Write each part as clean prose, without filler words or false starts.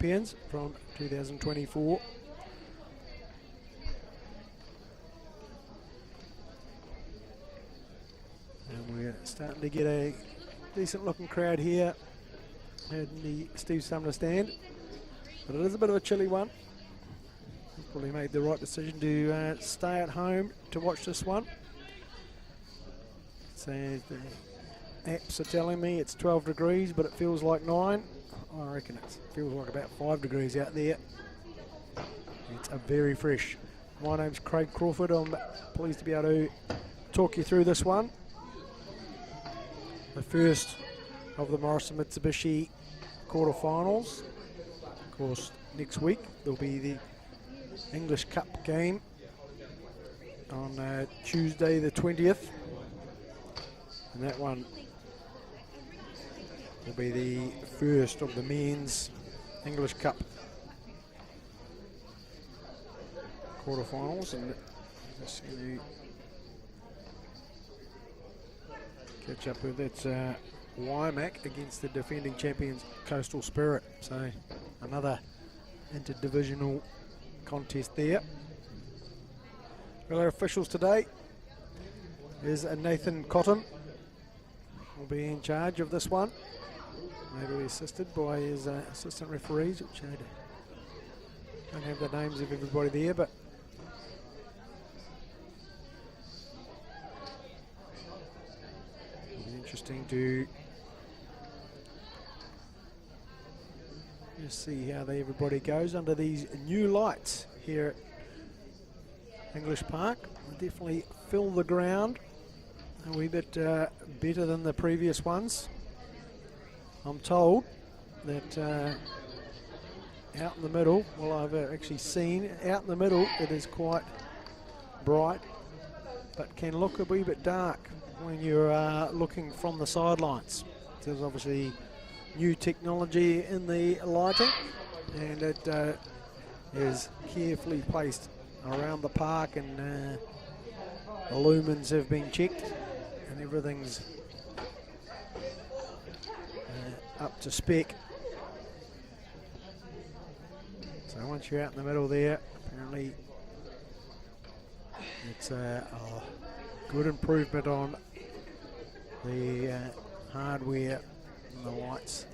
champions from 2024. And we're starting to get a decent looking crowd here in the Steve Sumner stand. But it is a bit of a chilly one. He's probably made the right decision to stay at home to watch this one. So the apps are telling me it's 12 degrees, but it feels like 9. I reckon it feels like about 5 degrees out there. It's a very fresh. My name's Craig Crawford. I'm pleased to be able to talk you through this one. The first of the Morrison Mitsubishi quarterfinals. Of course, next week there'll be the English Cup game on Tuesday the 20th. And that one will be the first of the men's English Cup quarterfinals, and just going to catch up with it's Wymack against the defending champions Coastal Spirit. So another interdivisional contest there. Well, our officials today is Nathan Cotton. Will be in charge of this one. Maybe assisted by his assistant referees, which I don't have the names of everybody there, but it'll be interesting to just see how everybody goes under these new lights here at English Park. We'll definitely fill the ground a wee bit better than the previous ones. I'm told that out in the middle, well, I've actually seen out in the middle it is quite bright, but can look a wee bit dark when you're looking from the sidelines. There's obviously new technology in the lighting, and it is carefully placed around the park, and the lumens have been checked, and everything's up to spec. So once you're out in the middle there, apparently it's a good improvement on the hardware and the lights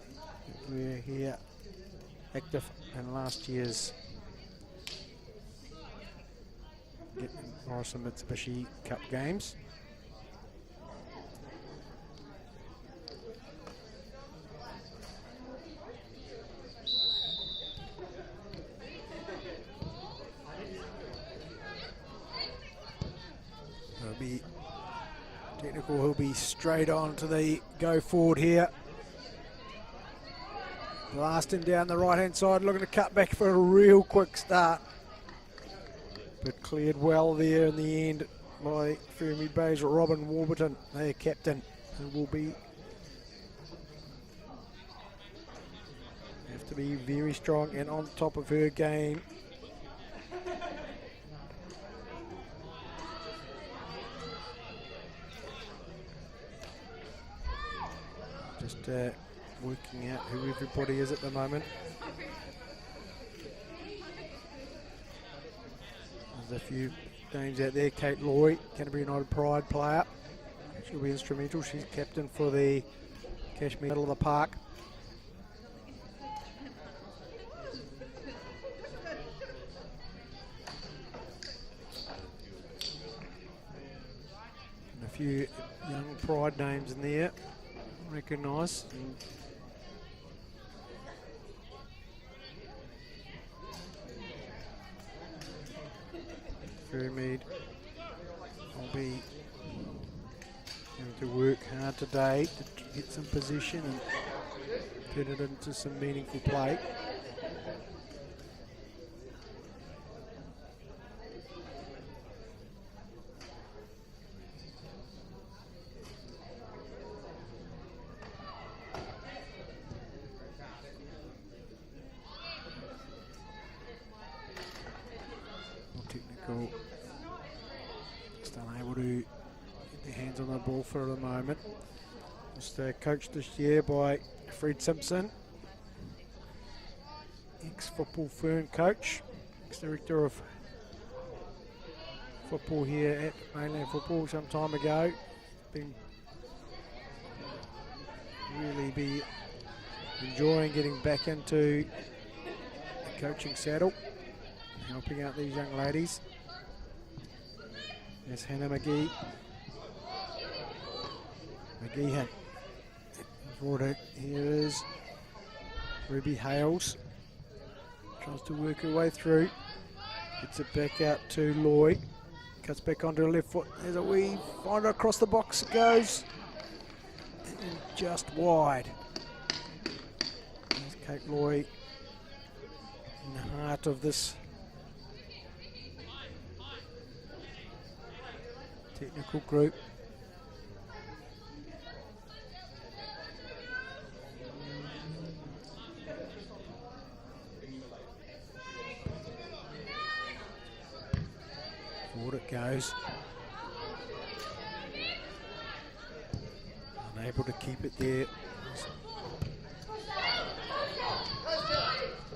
that were here active in last year's Morrison Mitsubishi Cup games. Be technical, he'll be straight on to the go forward here. Blasting down the right hand side, looking to cut back for a real quick start. But cleared well there in the end by Ferrymead Bay's Robin Warburton, their captain, who will be have to be very strong and on top of her game. Just working out who everybody is at the moment. There's a few names out there. Kate Loy, Canterbury United Pride player. She'll be instrumental. She's captain for the Cashmere middle of the park. And a few young Pride names in there. Recognise. Ferrymead will be having to work hard today to get some position and turn it into some meaningful play. Just unable to get their hands on the ball for the moment. Just coached this year by Fred Simpson. Football Fern coach, ex-director of football here at Mainland Football some time ago. Been really be enjoying getting back into the coaching saddle, helping out these young ladies. There's Hannah McGee. McGeehan. Here is Ruby Hales. Tries to work her way through. Gets it back out to Loy. Cuts back onto her left foot. There's a wee finder across the box. It goes. And just wide. There's Kate Loy in the heart of this technical group. Forward it goes. Unable to keep it there.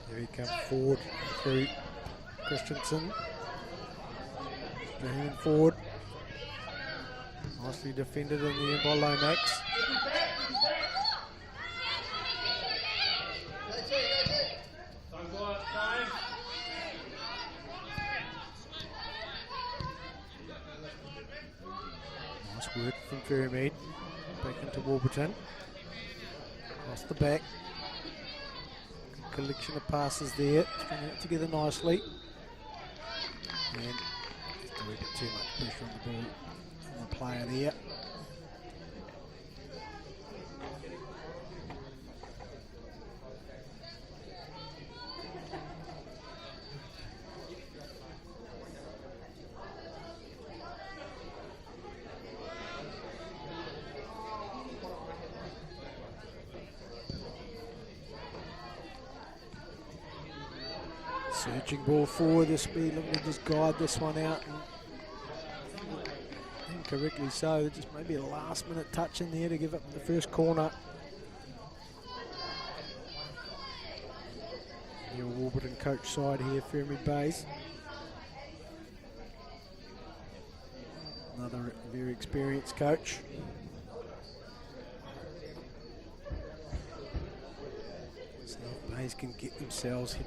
There he comes forward through Christensen. Streaming forward. Nicely defended in the end by Lomax. Nice work from Ferrymead. Back into Warburton. Across the back. Good collection of passes there. Stringing it together nicely. And just a wee bit too much pressure on the ball. The player there. Searching ball forward, this speed looking to just guide this one out. Correctly so, there's just maybe a last minute touch in there to give up the first corner. Your Warburton coach side here, Ferrymead Bays. Another very experienced coach. So if Bays can get themselves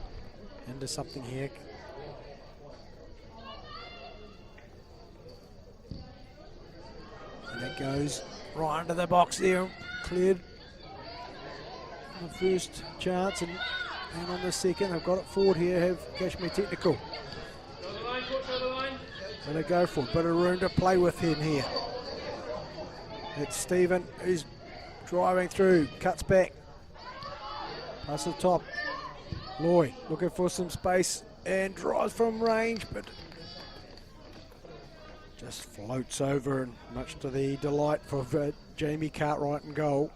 into something here. And that goes right into the box there, cleared on the first chance, and on the second. They've got it forward here, have Cashmere Technical. Gonna go for a bit of room to play with in here. It's Stephen who's driving through, cuts back, past the top. Loy looking for some space and drives from range, but just floats over, and much to the delight for Jamie Cartwright in goal.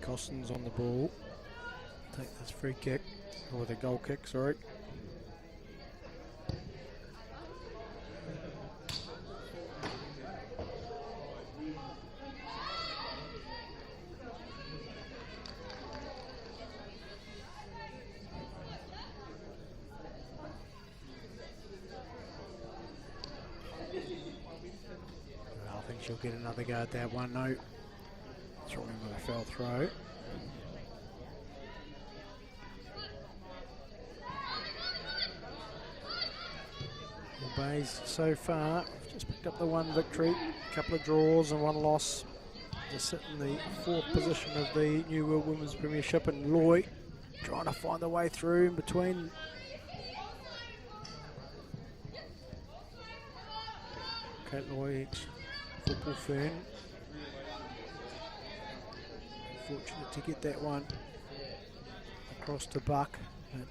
Costin's on the ball. Take this free kick, or the goal kick, sorry. I think she'll get another go at that one, no. Throwing with a foul throw. The Bays so far just picked up the one victory, a couple of draws and one loss. They sit in the fourth position of the New World Women's Premiership, and Loy trying to find the way through in between. Kate Loy, Football Fern. Fortunate to get that one across to Buck. But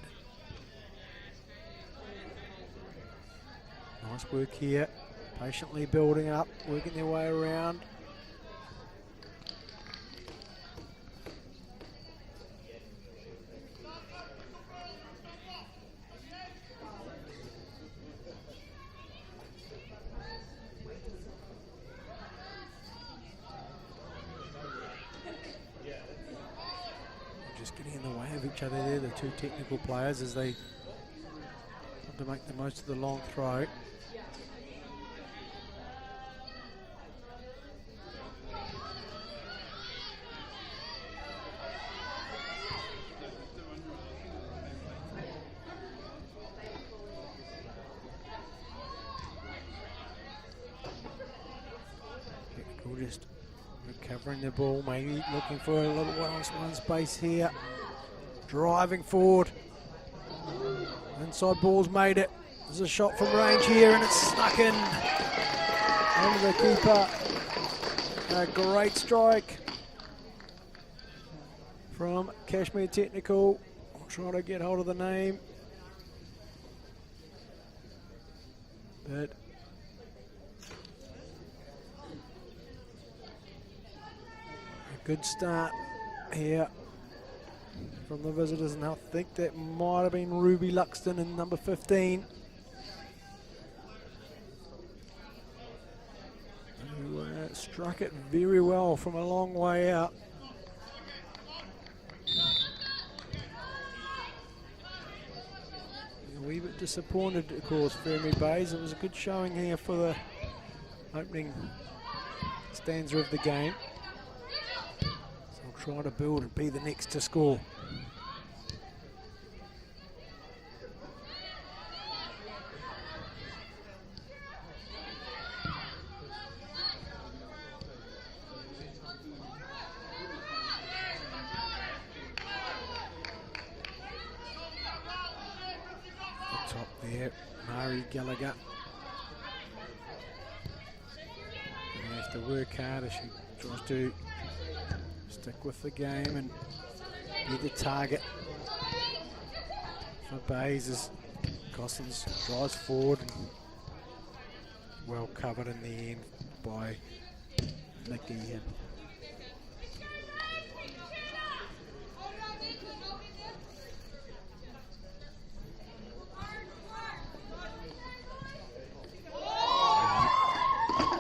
nice work here, patiently building up, working their way around. just getting in the way of each other there, the two technical players, as they want to make the most of the long throw. Just recovering the ball, maybe looking for a little one-on-one space here. Driving forward. Inside ball's made it. There's a shot from range here and it's snuck in under the keeper. A great strike from Cashmere Technical. I'll try to get hold of the name. But good start here from the visitors, and I think that might have been Ruby Luxton in number 15. Who struck it very well from a long way out. A wee bit disappointed, of course, Ferrymead Bays. It was a good showing here for the opening stanza of the game. Try to build and be the next to score. Up top there, Mari Gallagher. Gonna have to work hard as she tries to stick with the game and be the target for Bays as Cossins drives forward and well covered in the end by Nicky.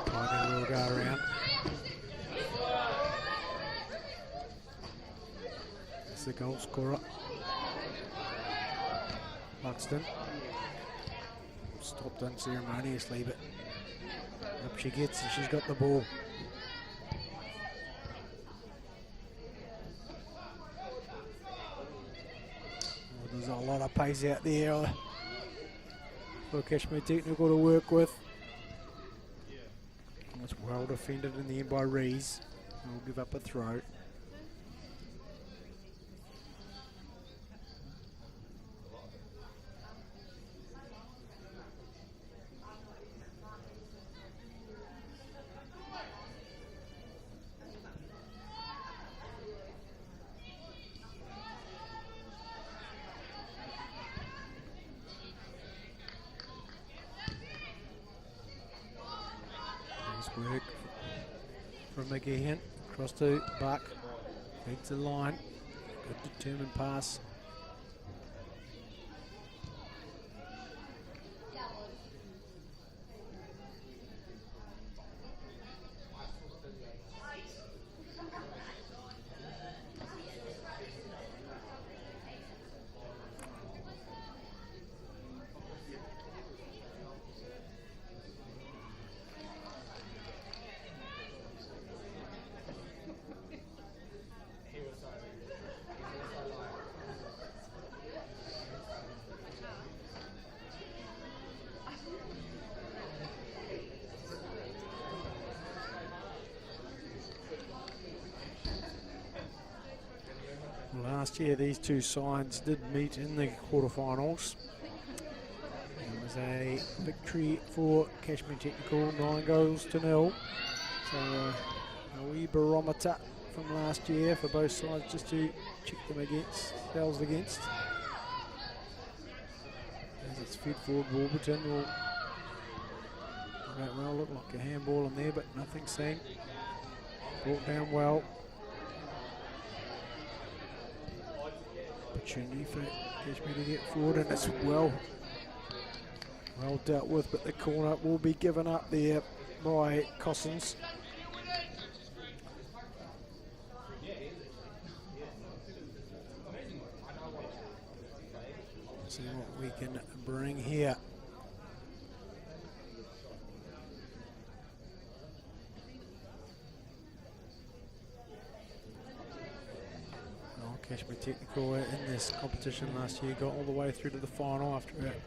Tiger will go around. The goal scorer, Luxton, stopped unceremoniously, but up she gets and she's got the ball. Well, there's a lot of pace out there for Cashmere Technical to work with. And it's well defended in the end by Rees, who will give up a throw. Work from McGeehan, across to Buck, feeds the line, good determined pass. Last year, these two sides did meet in the quarterfinals. It was a victory for Cashmere Technical, 9-0. So a wee barometer from last year for both sides, just to check them against, themselves against. As it's fed forward, Warburton will well look like a handball in there, but nothing seen. Brought down well. Opportunity for Cashmere to get forward, and it's well dealt with, but the corner will be given up there by Cossins. See what we can bring here. Cashmere Technical in this competition last year, got all the way through to the final after it.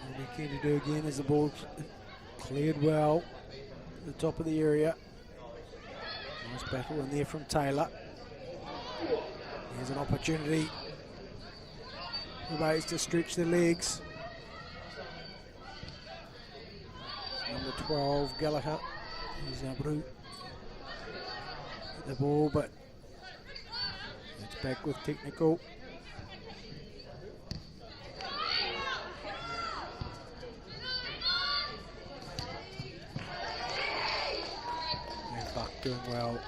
And we're keen to do again as the ball cleared well to the top of the area. Nice battle in there from Taylor. Here's an opportunity for Bates to stretch their legs. Number 12, Gallagher. He's able to hit the ball, but it's back with Technical. And Buck doing well.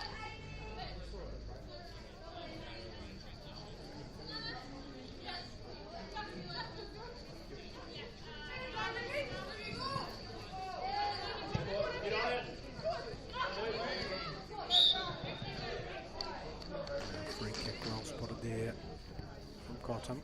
Cotton.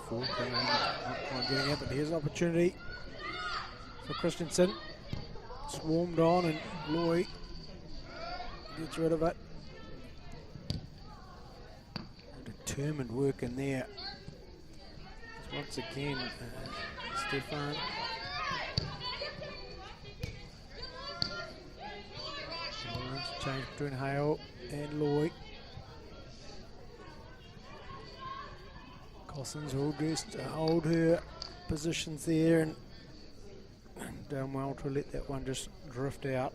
Not quite getting it, but here's an opportunity for Christensen. Swarmed on and Loy gets rid of it. Determined work in there. Once again, Stefan. Change between Hale and Loy. Cossins all dressed to hold her positions there and done well to let that one just drift out.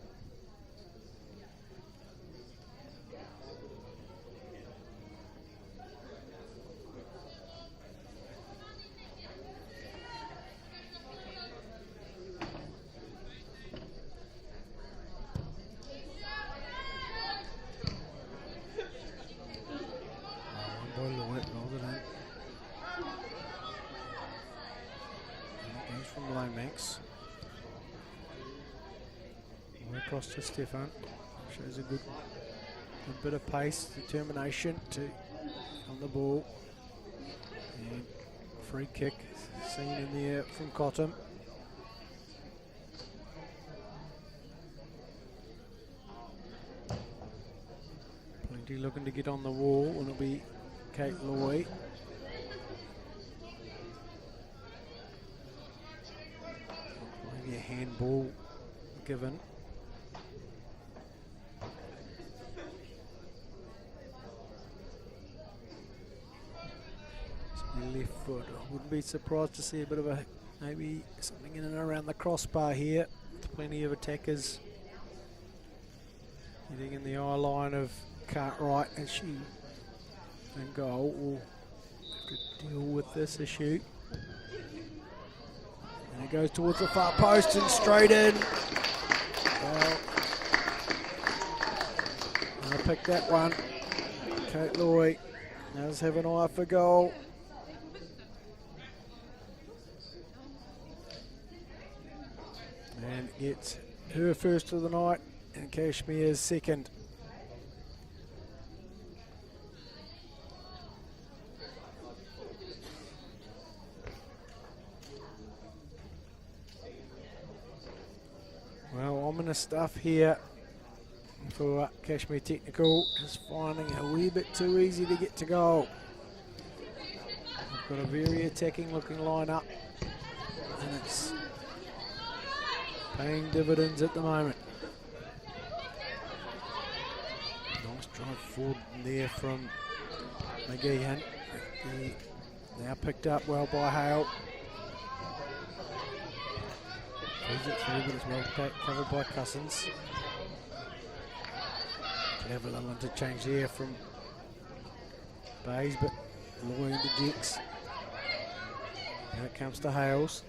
Across to Stefan, shows a good bit of pace, determination to on the ball, and free kick seen in there from Cotton. Plenty looking to get on the wall, and it'll be Kate Loy. Maybe a handball given. Left foot. I wouldn't be surprised to see a bit of a maybe something in and around the crossbar here. Plenty of attackers getting in the eye line of Cartwright as she and goal will have to deal with this issue. And it goes towards the far post and straight in. Well, I picked that one. Kate Loy does have an eye for goal. And gets her first of the night and Cashmere's second. Well, ominous stuff here for Cashmere Technical, just finding a wee bit too easy to get to goal. They've got a very attacking looking lineup, and it's paying dividends at the moment. Nice drive forward there from McGeehan. Now picked up well by Hale. Feeds it through, but it's well covered by Cousins. Have a little interchange there from Bays, but Loy interjects. Now it comes to Hales.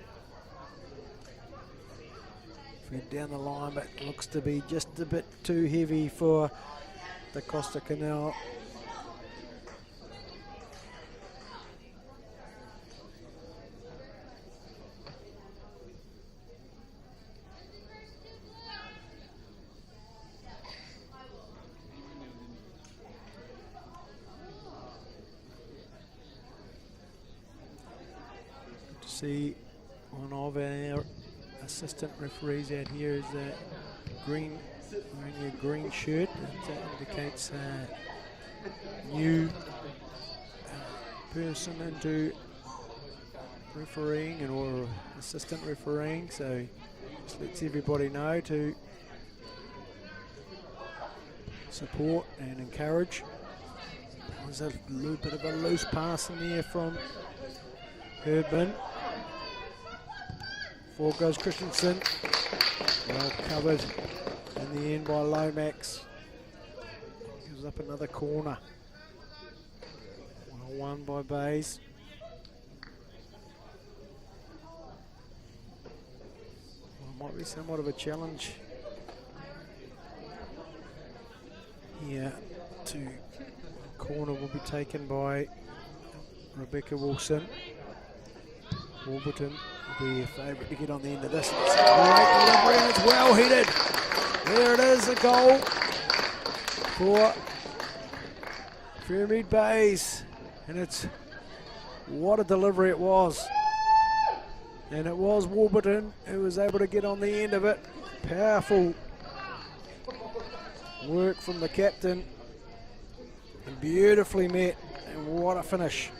Fed down the line, but looks to be just a bit too heavy for the Costa Canal see one of our assistant referees out here is green, wearing a green shirt. That indicates new person into refereeing and or assistant refereeing, so just lets everybody know to support and encourage. There's a little bit of a loose pass in there from Herdman. Forward goes Christensen. Well covered in the end by Lomax. Gives up another corner. Well won by Bays. Well, might be somewhat of a challenge here. To corner will be taken by Rebecca Wilson. Warburton will be a favourite to get on the end of this. It's a great delivery and it's well headed. There it is, a goal for Ferrymead Bays. And it's, what a delivery it was. And it was Warburton who was able to get on the end of it. Powerful work from the captain. And beautifully met, and what a finish.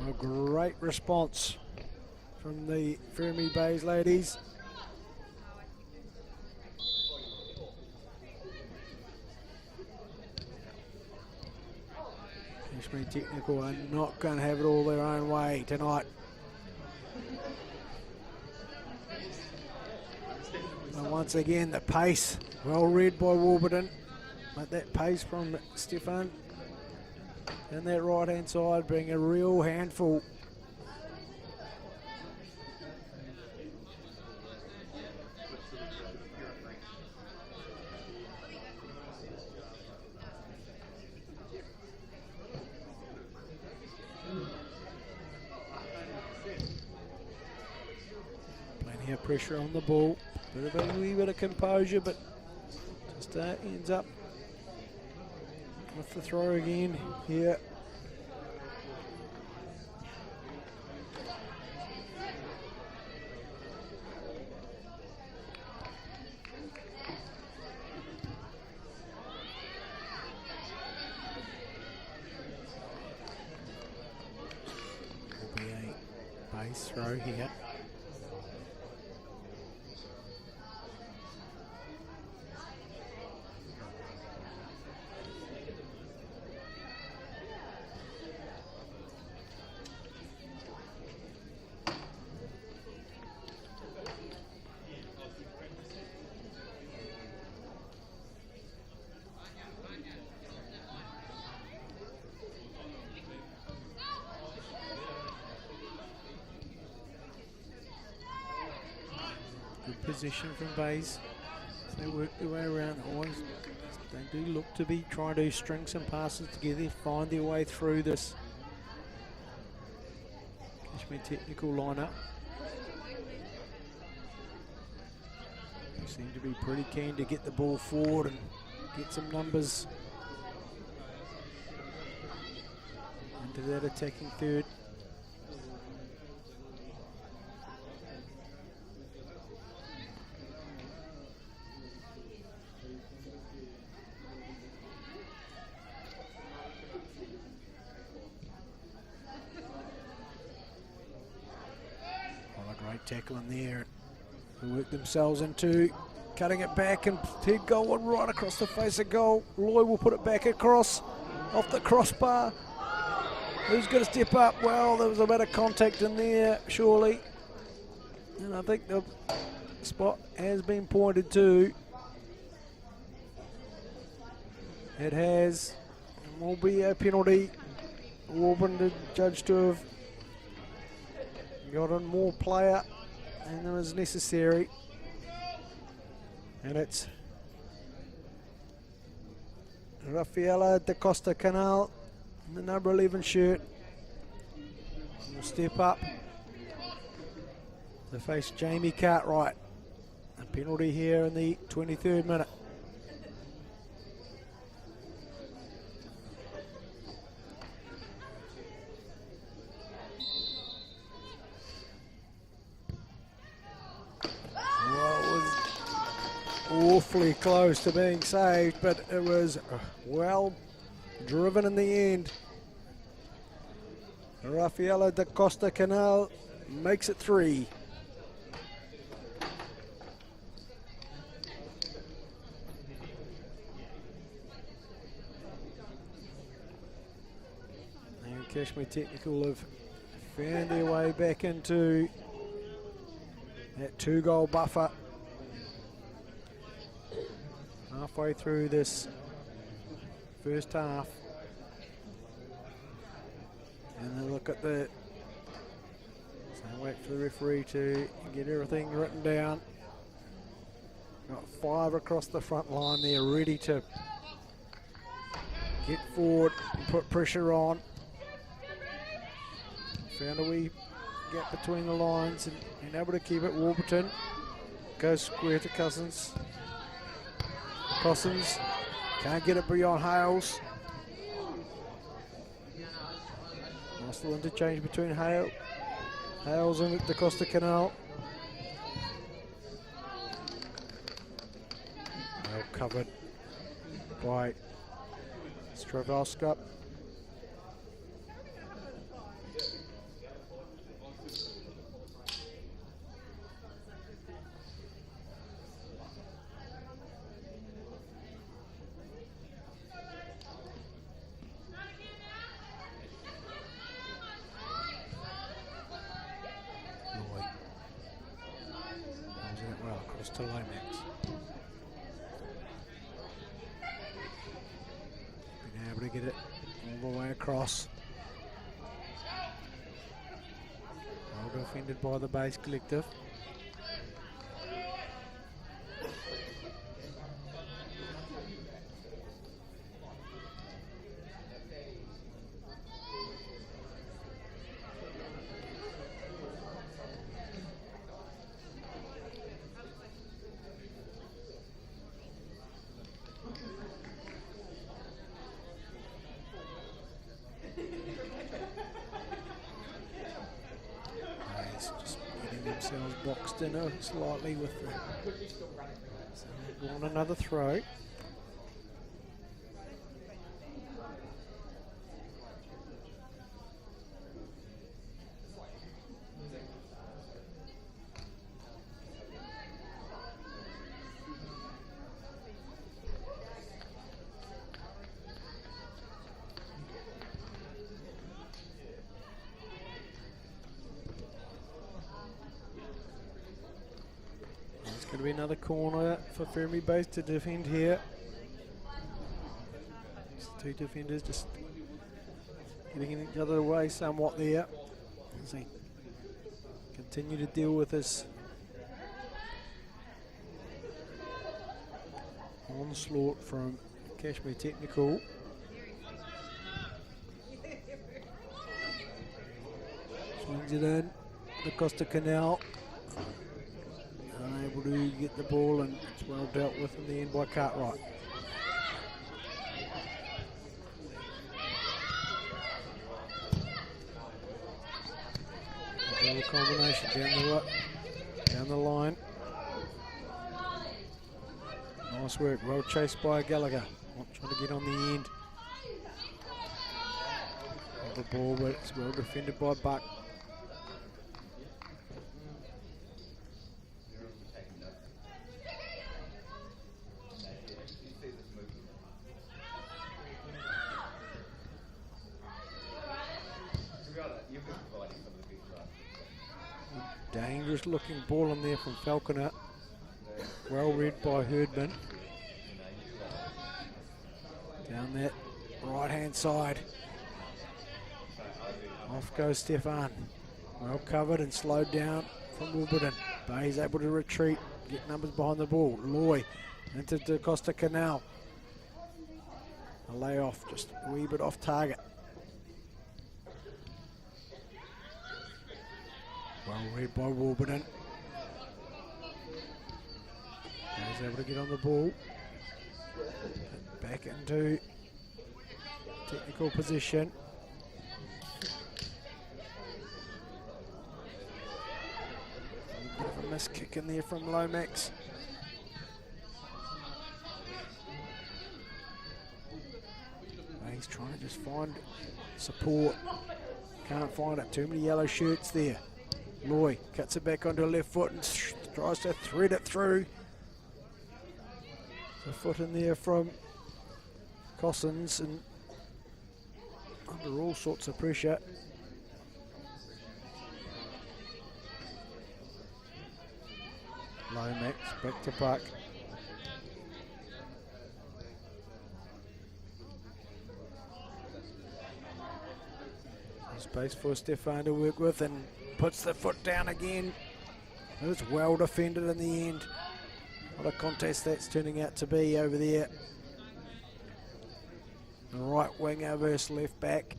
A great response from the Ferrymead Bays ladies. Cashmere Technical are not going to have it all their own way tonight. And once again, the pace, well read by Warburton, but that pace from Stefan and that right hand side being a real handful. Plenty of pressure on the ball, bit of a wee bit of composure, but just ends up with the throw again here. Will be a base throw here. Position from Bays. They work their way around. Always, they do look to be trying to string some passes together, find their way through this Cashmere Technical lineup. They seem to be pretty keen to get the ball forward and get some numbers into that attacking third. Tackle in there, who work themselves into cutting it back, and head goal right across the face of goal. Loy will put it back across off the crossbar. Who's going to step up? Well, there was a bit of contact in there, surely, and I think the spot has been pointed to. It has, and will be a penalty. Warburton judged to have got on more player than was necessary, and it's Rafaela da Costa Canal in the number 11 shirt. Will step up to face Jamie Cartwright. A penalty here in the 23rd minute. Well, it was awfully close to being saved, but it was well driven in the end. Raffaello da Costa Canal makes it 3. And Cashmere Technical have found their way back into that 2-goal buffer. Halfway through this first half. And then look at the, so wait for the referee to get everything written down. Got 5 across the front line there, ready to get forward and put pressure on. Found a wee gap between the lines and been able to keep it. Warburton goes square to Cousins. Cousins can't get it beyond Hales. Nice little interchange between Hales and the Costa Canal. Well covered by Stravalska. To Lomax. Been able to get it all the way across. Well defended by the base collective. Boxed in slightly with the, so we want another throw. Going to be another corner for Ferrymead base to defend here. Just 2 defenders just getting in each other way somewhat there as they continue to deal with this onslaught from Cashmere Technical. Swings it in, the Costa Canal. Unable to get the ball, and it's well dealt with in the end by Cartwright. A combination down the line. Nice work, well chased by Gallagher. Not trying to get on the end of the ball, but it's well defended by Buck. Dangerous looking ball in there from Falconer. Well read by Herdman. Down that right hand side. Off goes Stefan. Well covered and slowed down from Wilburton. But he's able to retreat, get numbers behind the ball. Loy into the Costa Canal. A layoff, just a wee bit off target. Well read by Warburton. He's able to get on the ball. Back into technical position. A bit of a miss kick in there from Lomax. He's trying to just find support. Can't find it. Too many yellow shirts there. Loy cuts it back onto the left foot and tries to thread it through. A foot in there from Cossins and under all sorts of pressure. Lomax back to Buck. Space for Stefan to work with and puts the foot down again. It was well defended in the end. What a contest that's turning out to be over there. Right winger versus left back.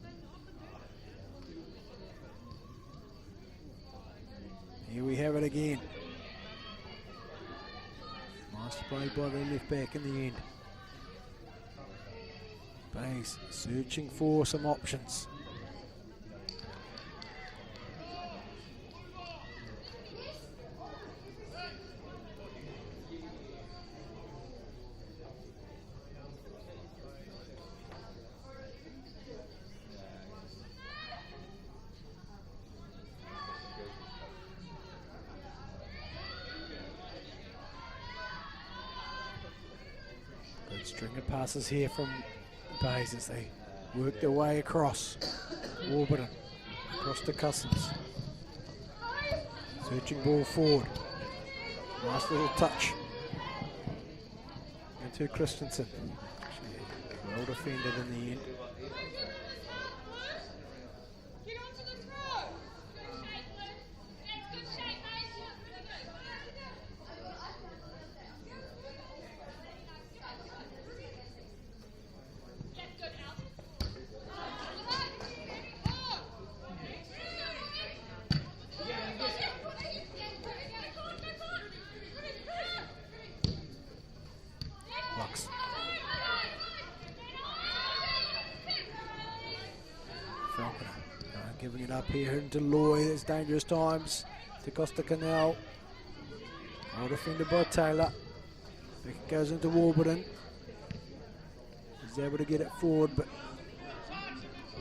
Here we have it again. Nice play by the left back in the end. Bays searching for some options. String of passes here from Bays as they work their way across. Warburton across to Cousins. Searching ball forward. Nice little touch. Into Christensen. Well defended in the end. Giving it up here into Loy. There's dangerous times to Costa Canal. Well defended by Taylor. Back it goes into Warburton. He's able to get it forward, but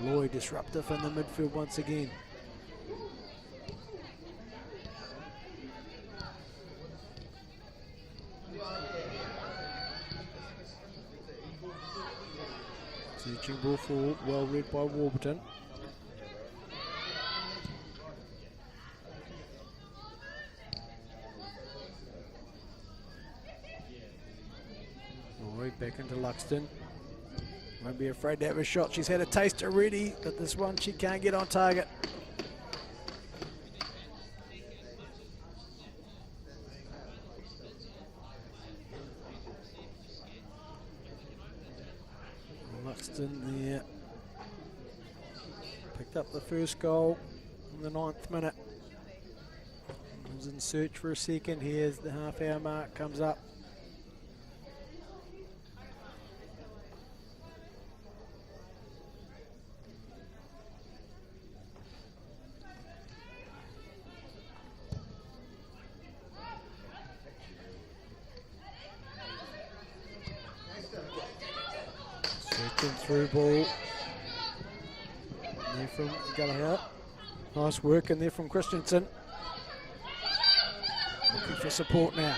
Loy disruptive in the midfield once again. Searching ball forward, well read by Warburton. Back into Luxton. Won't be afraid to have a shot. She's had a taste already, but this one she can't get on target. Luxton there. Picked up the first goal in the 9th minute. Was in search for a second. Here's the half-hour mark comes up. Through ball there from Gallagher. Nice work in there from Christensen. Looking for support now.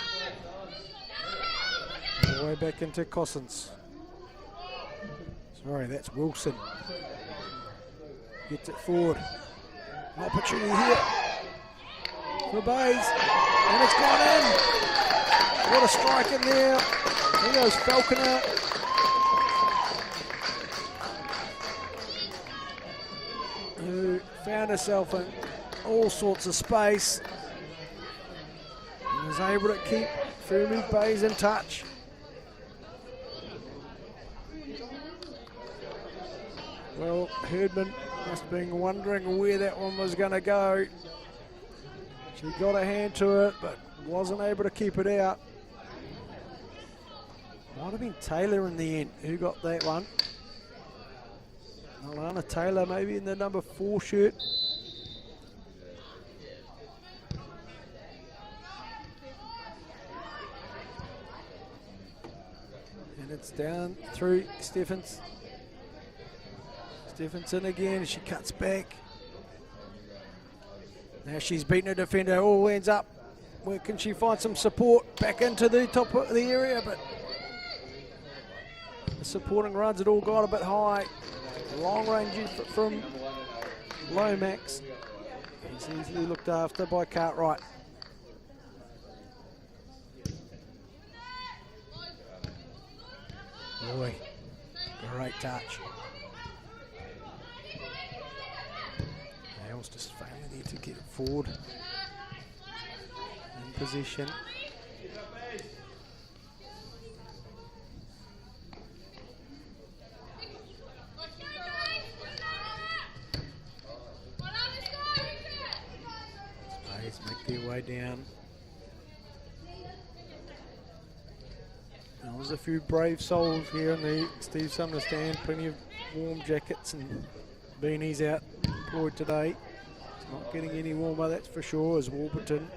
All the way back into Cossins. Sorry, that's Wilson. Gets it forward. An opportunity here for Bays. And it's gone in. What a strike in there. There goes Falconer. Who found herself in all sorts of space and was able to keep Ferrymead Bays in touch. Well, Herdman must have been wondering where that one was going to go. She got a hand to it, but wasn't able to keep it out. Might have been Taylor in the end who got that one. Alana Taylor maybe in the number 4 shirt. And it's down through Stephenson again. She cuts back. Now she's beaten a defender. All ends up. Where can she find some support? Back into the top of the area, but the supporting runs it all got a bit high. Long range from Lomax. He's easily looked after by Cartwright. Boy, great touch. Hale's just failing there to get it forward. In position. Make their way down. There was a few brave souls here in the Steve Sumner stand. Plenty of warm jackets and beanies out employed today. It's not getting any warmer, that's for sure, as Warburton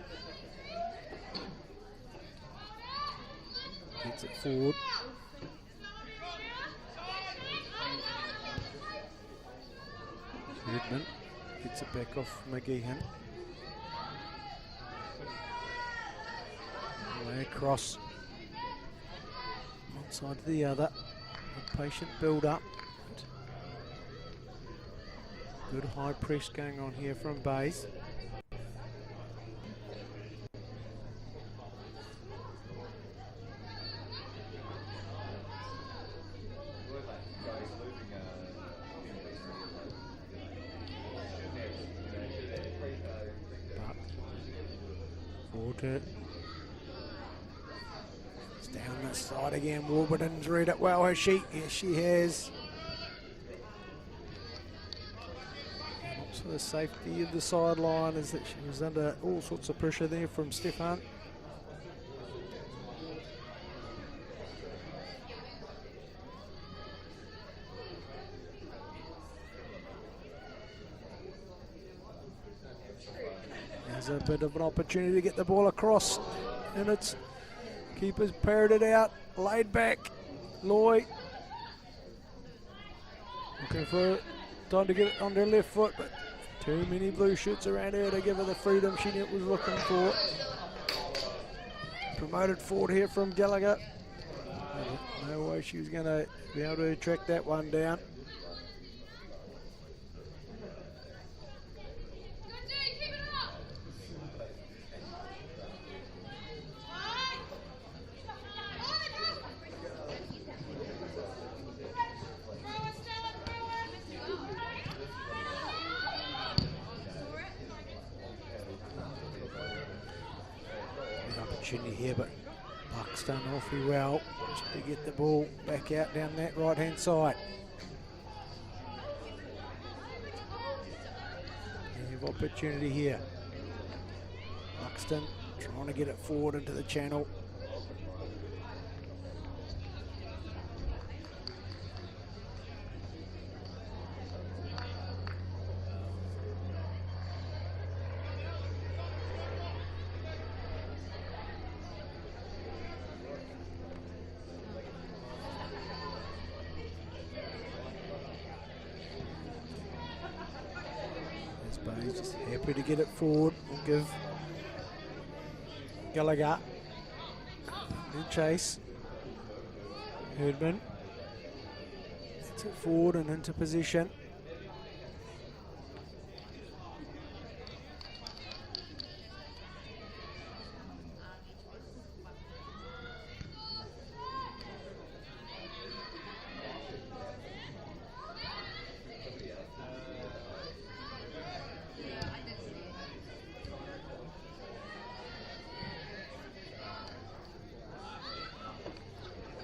gets it forward. Redmond gets it back off McGeehan. Way across one side to the other. A patient build up. Good high press going on here from Bays. Forward to it. Down this side again. Warburton's read it well, has she? Yes, she has. Helps for the safety of the sideline is that she was under all sorts of pressure there from Stefan. There's a bit of an opportunity to get the ball across, and it's keepers parried it out, laid back. Loy looking for time to get it on their left foot, but too many blue shirts around her to give her the freedom she was looking for. Promoted forward here from Gallagher. No way she was going to be able to track that one down. Here, but Buck's done awfully well just to get the ball back out down that right hand side. Plenty of opportunity here. Buxton trying to get it forward into the channel. Just happy to get it forward and give Gallagher good chase. Herdman gets it forward and into position.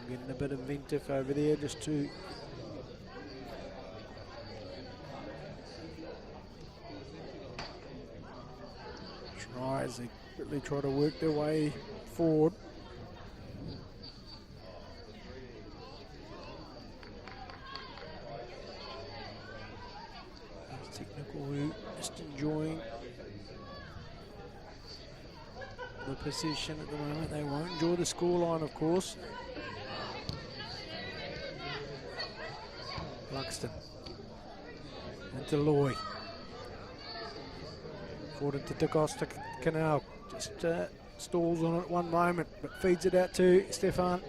Getting a bit inventive over there just to try as they really try to work their way forward. Technical who just enjoying the position at the moment. They won't enjoy the scoreline, of course. Luxton into Loy. Forward into Da Costa Canal. Just stalls on it one moment, but feeds it out to Stefan.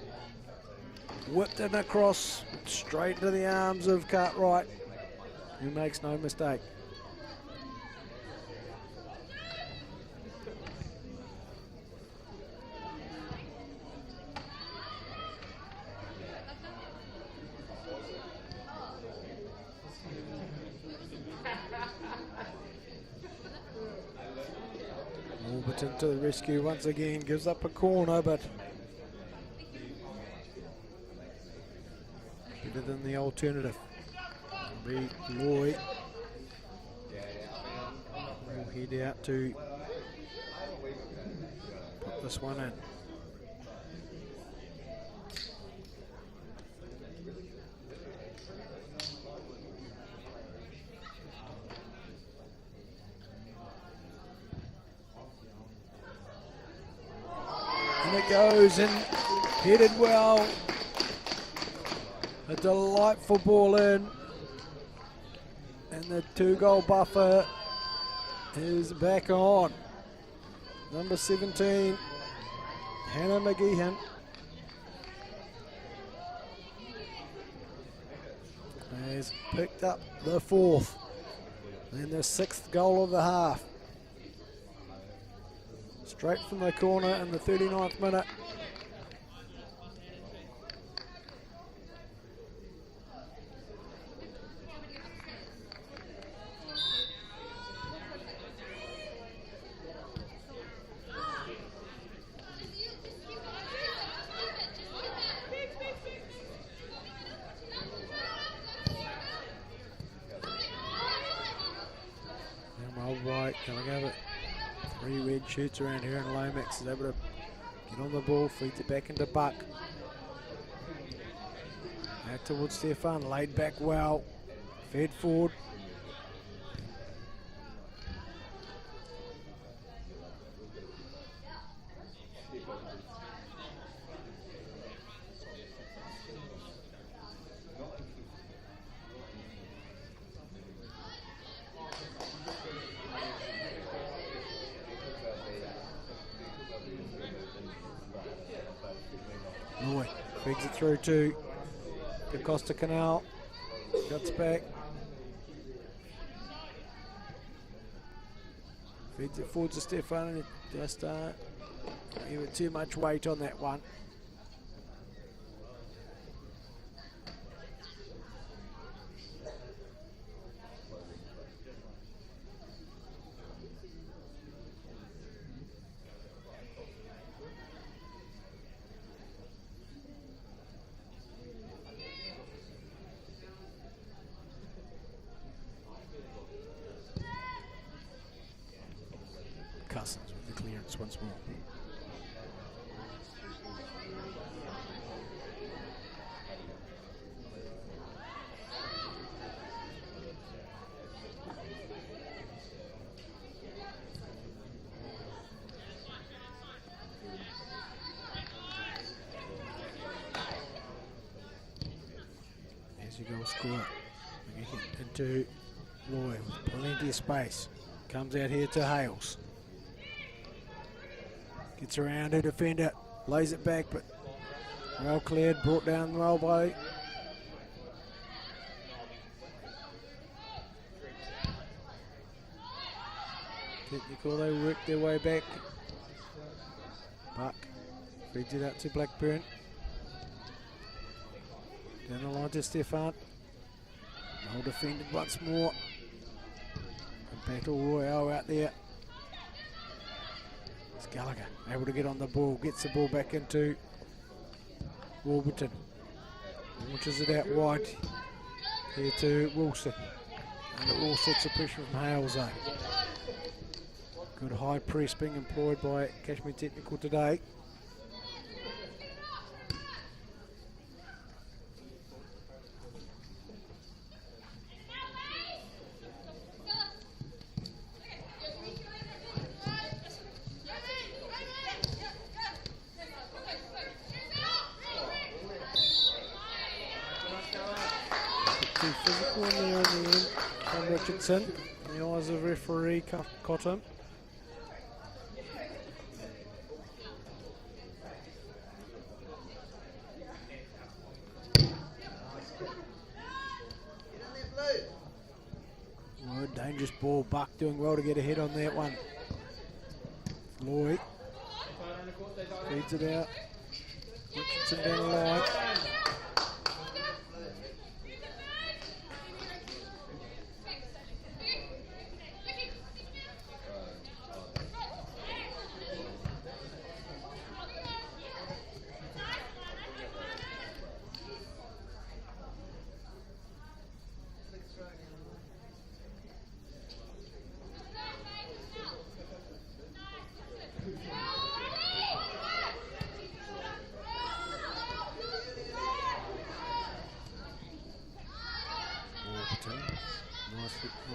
Whipped it across, straight into the arms of Cartwright, who makes no mistake. Warburton to the rescue once again, gives up a corner, but better than the alternative. Loy will head out to put this one in. And it goes and headed well. A delightful ball in. And the 2-goal buffer is back on. Number 17, Hannah McGeehan. Has picked up the 4th and the 6th goal of the half. Straight from the corner in the 39th minute. Right, gonna go with 3 red shirts around here, and Lomax is able to get on the ball, feeds it back into Buck. Out towards Stefan, laid back well, fed forward. Loy feeds it through to Da Costa Canal. Cuts back. Feeds it forward to Stefan, and it just give it too much weight on that one. Cousins with the clearance once more. There's your goal scorer. Into Loy with plenty of space. Comes out here to Hales. Gets around her defender, lays it back, but well cleared, brought down well by technical. They work their way back. Buck feeds it out to Blackburn. Down the line to Stefan. Well defended once more. A battle royale out there. Gallagher able to get on the ball, gets the ball back into Warburton. Launches it out wide here to Wilson. Under all sorts of pressure from Hales though. Good high press being employed by Cashmere Technical today. from Richardson. The eyes of referee Cotton. Oh, dangerous ball. Buck doing well to get ahead on that one. Lloyd feeds it out. Richardson down the line.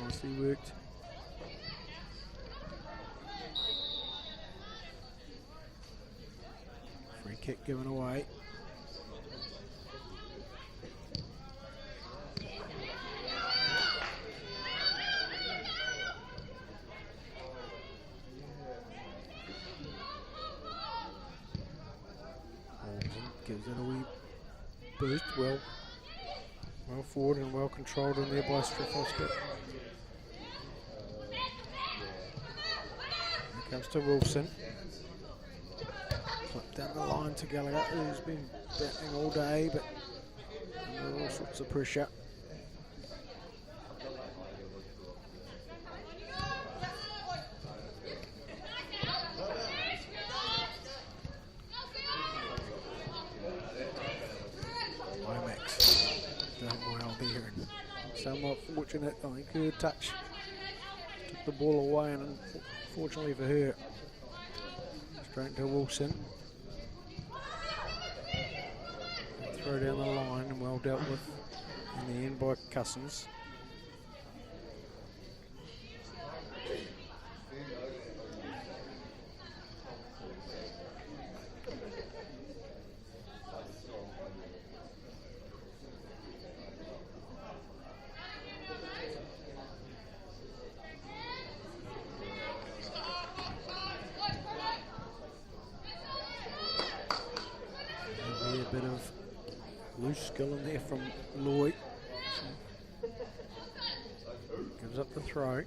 Nicely worked. Free kick given away. Gives it a wee boost. Well forward and well controlled in there by Strafowski. Here comes to Wilson. Flip down the line to Gallagher, who's been battling all day, but under all sorts of pressure. Somewhat fortunate, I think her touch took the ball away, and unfortunately for her, straight to Wilson. Throw down the line and well dealt with in the end by Cousins. A bit of loose skill in there from Lloyd. Gives up the throw.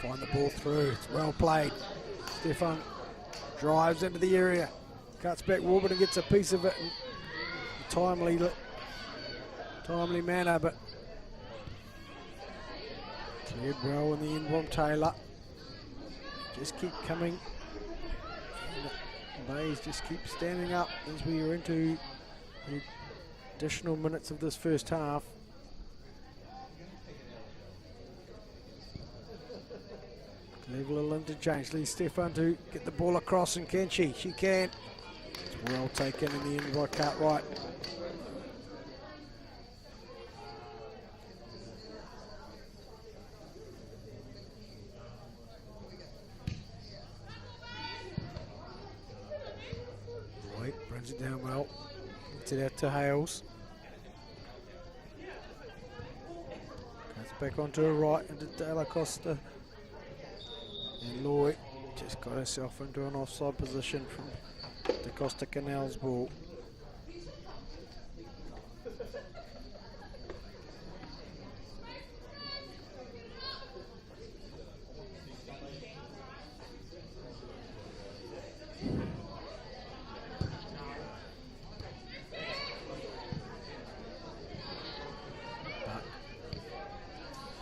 Find the ball through, it's well played. Stefan drives into the area, cuts back Warburton, gets a piece of it in a timely manner, but cleared well in the end from Taylor. Just keep coming. Bays just keep standing up as we are into the additional minutes of this first half. Leave a little interchange. Leaves Stefan to get the ball across, and can she? She can. It's well taken in the end by Cartwright. Lloyd brings it down well. Gets it out to Hales. Cuts back onto her right into De La Costa. And Lloyd just got herself into an offside position from De Costa Canal's ball.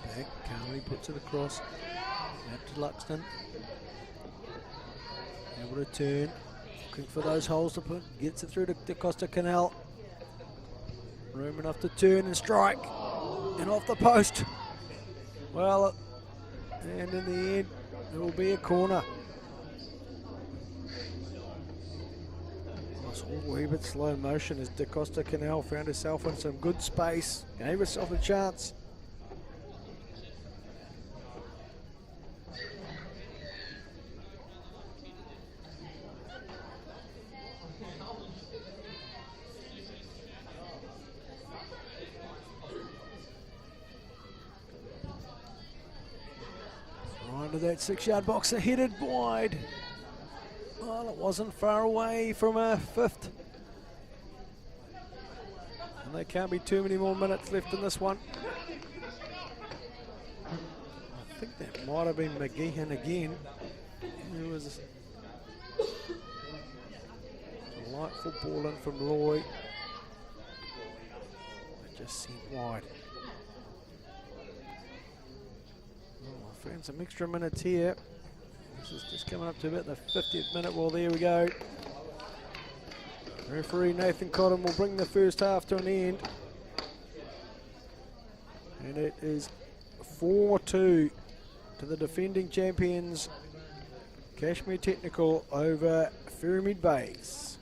Back, Carly puts it across. Out to Luxton. Able to turn. Looking for those holes to put. Gets it through to De Costa Canal. Room enough to turn and strike. And off the post. Well, and in the end, it will be a corner. a wee bit slow motion as DaCosta Canal found herself in some good space, gave herself a chance. Right to that 6-yard box, headed wide. Well, it wasn't far away from a fifth. And there can't be too many more minutes left in this one. I think that might have been McGeehan again. There was a light football in from Loy. It just sent wide. Oh, I found some extra minutes here. This is just coming up to about the 50th minute. Well, there we go. Referee Nathan Cotton will bring the first half to an end. And it is 4-2 to the defending champions, Cashmere Technical over Ferrymead Bays.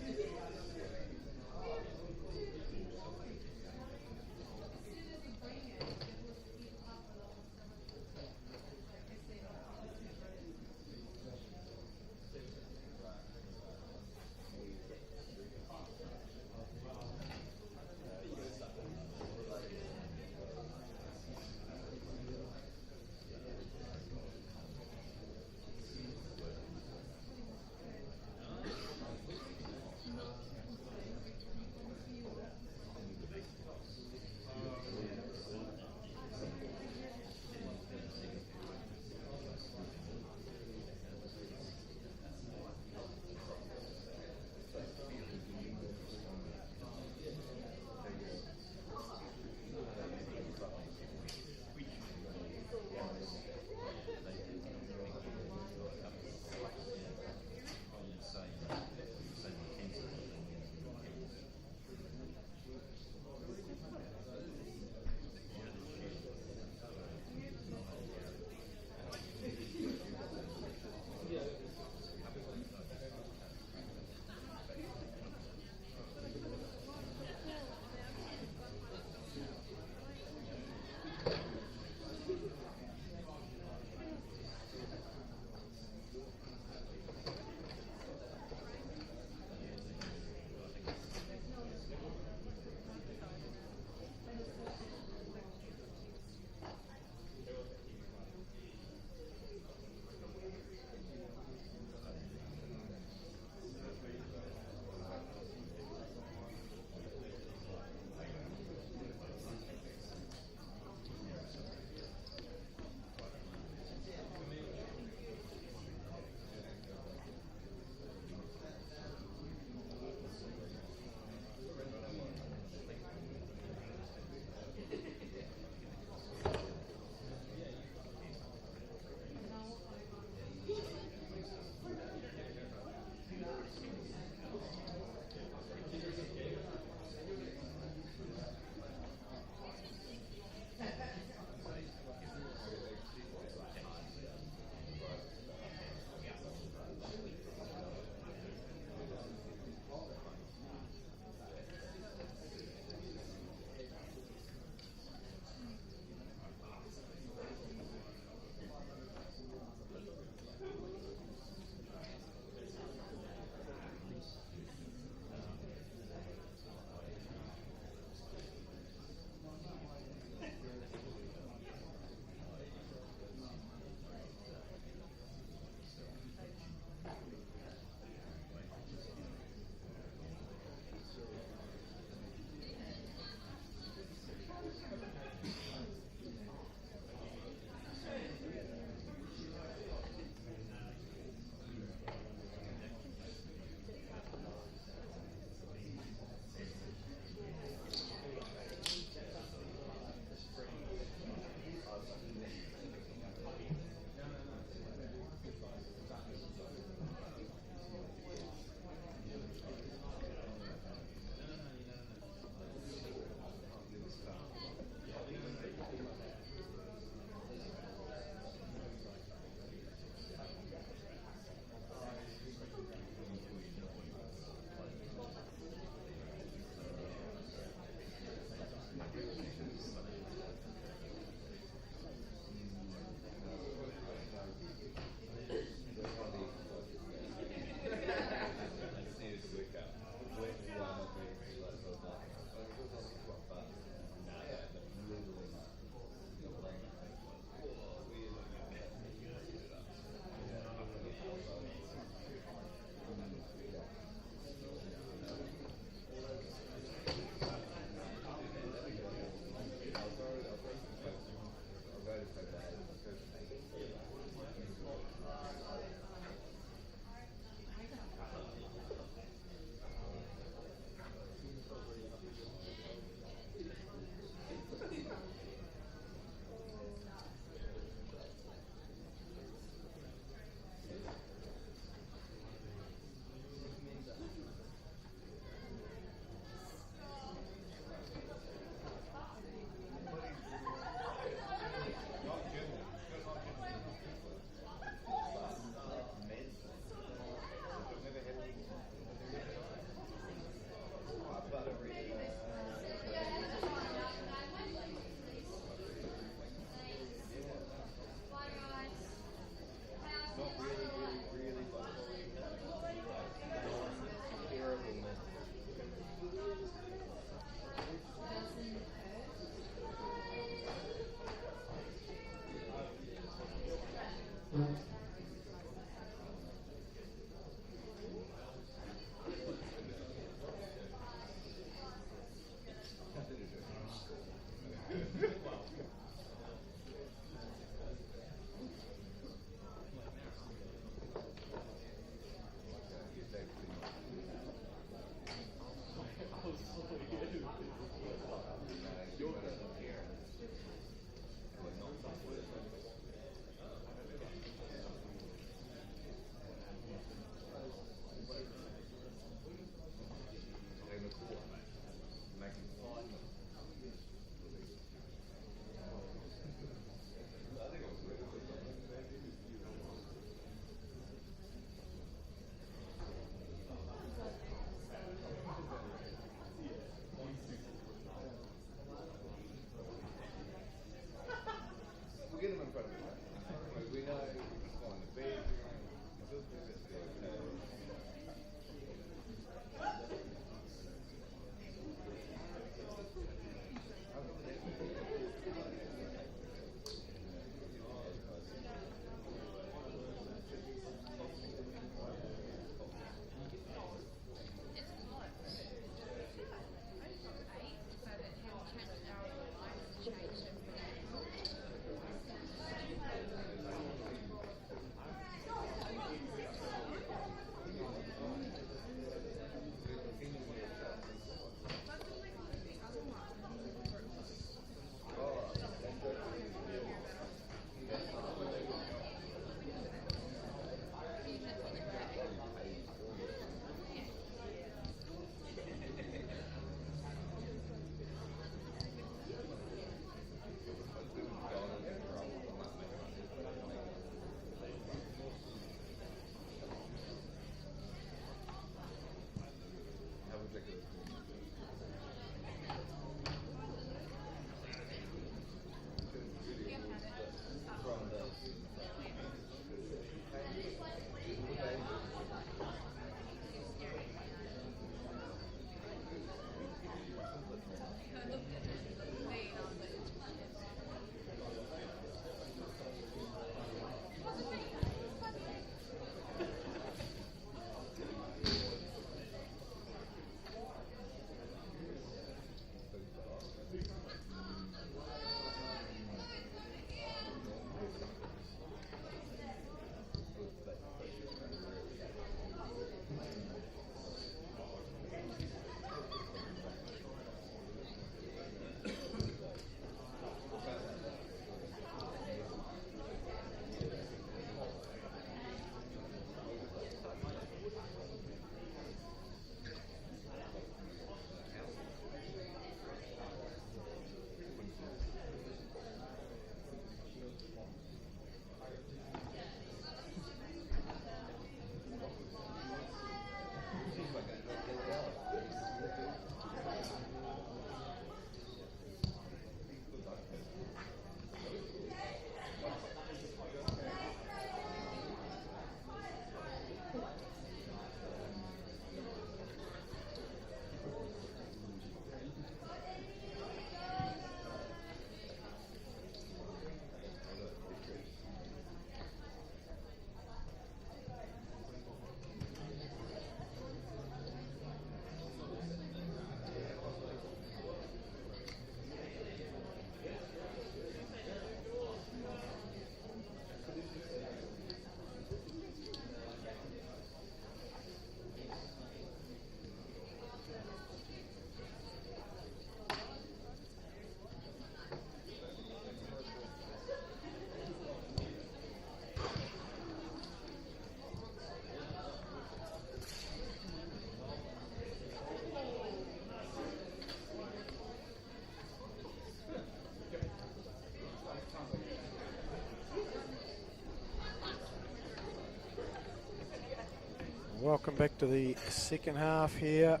Welcome back to the second half here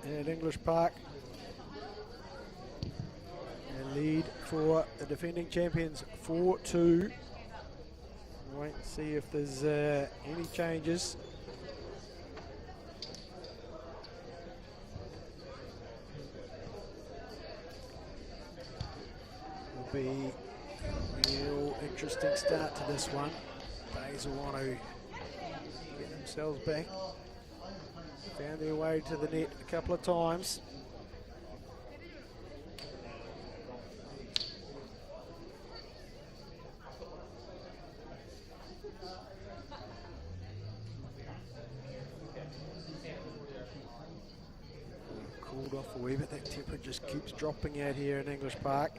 at English Park. And lead for the defending champions 4-2. Wait and see if there's any changes. Will be a real interesting start to this one. Bays will want to get themselves back. Found their way to the net a couple of times. Cooled off a wee bit. That temperature just keeps dropping out here in English Park.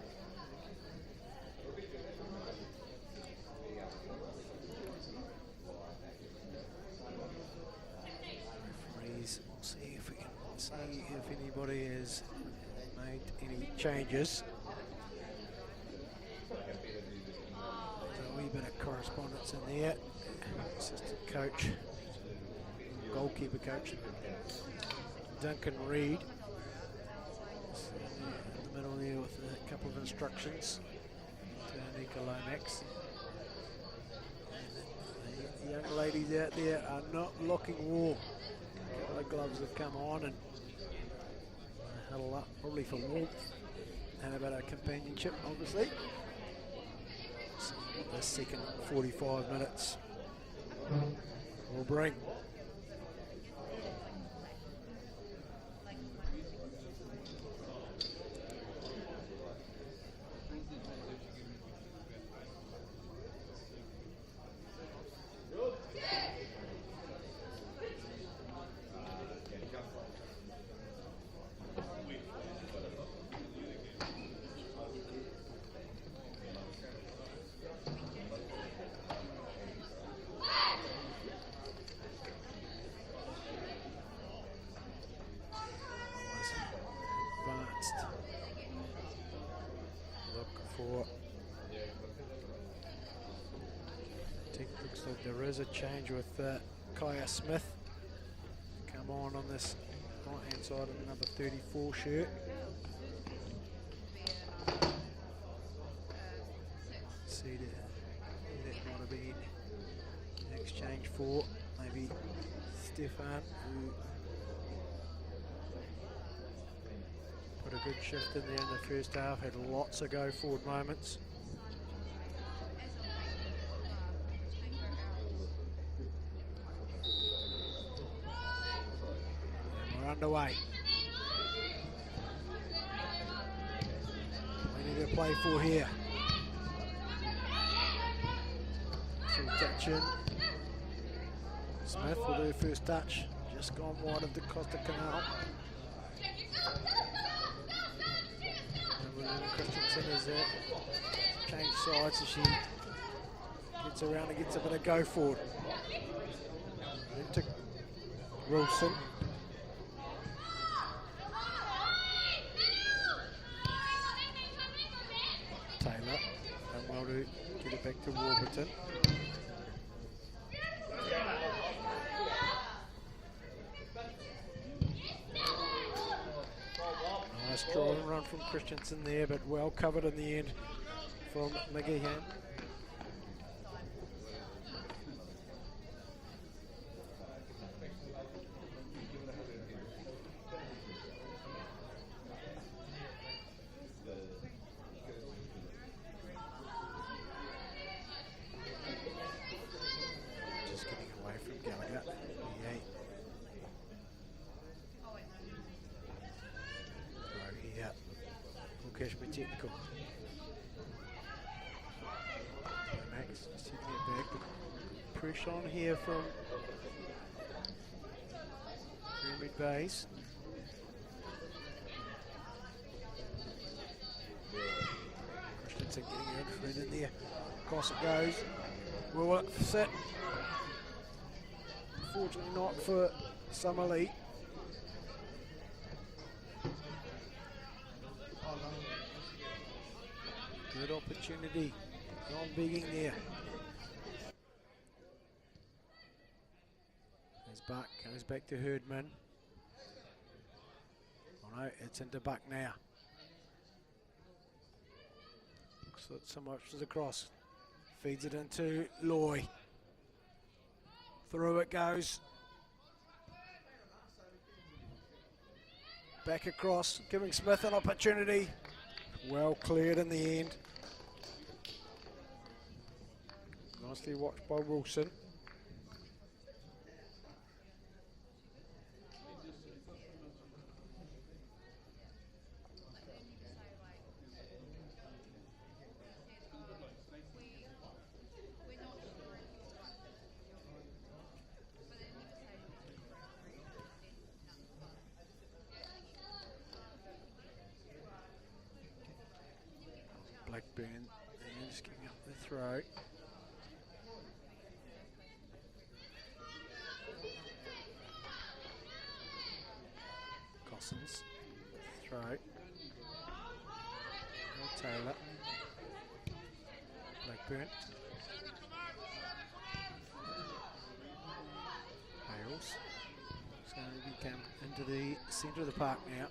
See if anybody has made any changes. There's a wee bit of correspondence in there. Assistant coach, goalkeeper coach, Duncan Reid. In the middle there with a couple of instructions to Nico Lomax. The young ladies out there are not locking warm. The gloves have come on and huddle up, probably for warmth and a bit of companionship, obviously. See what the second 45 minutes will bring. Looks like there is a change with Kaya Smith. Come on this right hand side of the number 34 shirt. See that might have been an exchange for maybe Stefan, who put a good shift in there in the first half, had lots of go forward moments. Underway. Plenty to play for here. Full touch in. Smith will do first touch. Just gone wide of the Costa Canal. And Christensen is there. Changed sides as she gets around and gets a bit of go forward. Into Wilson. Taylor, and well to get it back to Warburton. Nice draw and run from Christensen there, but well covered in the end from McGeehan. Cashmere technical. Max just hitting it back. But pressure on here from Ferrymead base. Christensen getting a good friend in there. Across it goes. Will it sit? Unfortunately not for Summerlee. Good opportunity. Non-bigging there. As Buck, goes back to Herdman. Oh no, it's into Buck now. Looks like some options across. Feeds it into Loy. Through it goes. Back across, giving Smith an opportunity. Well cleared in the end. Nicely watched by Wilson. Blackburn, and just getting up the throat. Cossins, throat. Taylor. Blackburn. Hales. It's going to come into the centre of the park now.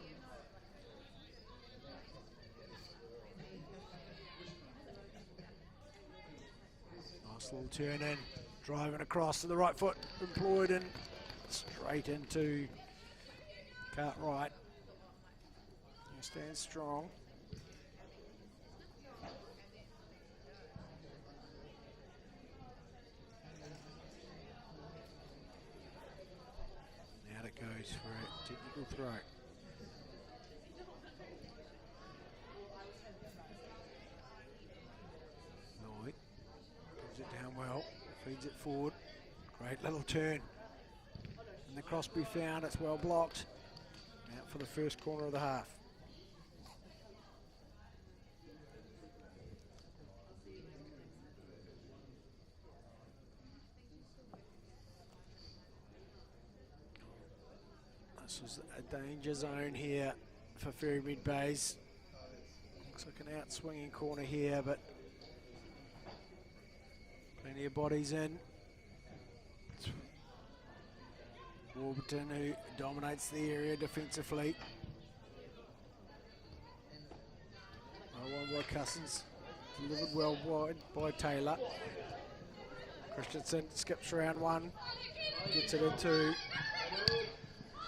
Nice little turn in, driving across to the right foot, employed and straight into Cartwright. He stands strong. Now it goes for a technical throw. Lloyd puts it down well, feeds it forward. Great little turn. And the cross be found, it's well blocked. Out for the first corner of the half. This was a danger zone here for Ferrymead Bays. Looks like an out-swinging corner here, but plenty of bodies in. Warburton, who dominates the area defensively. One by Cousins, delivered well wide by Taylor. Christensen skips round one, gets it into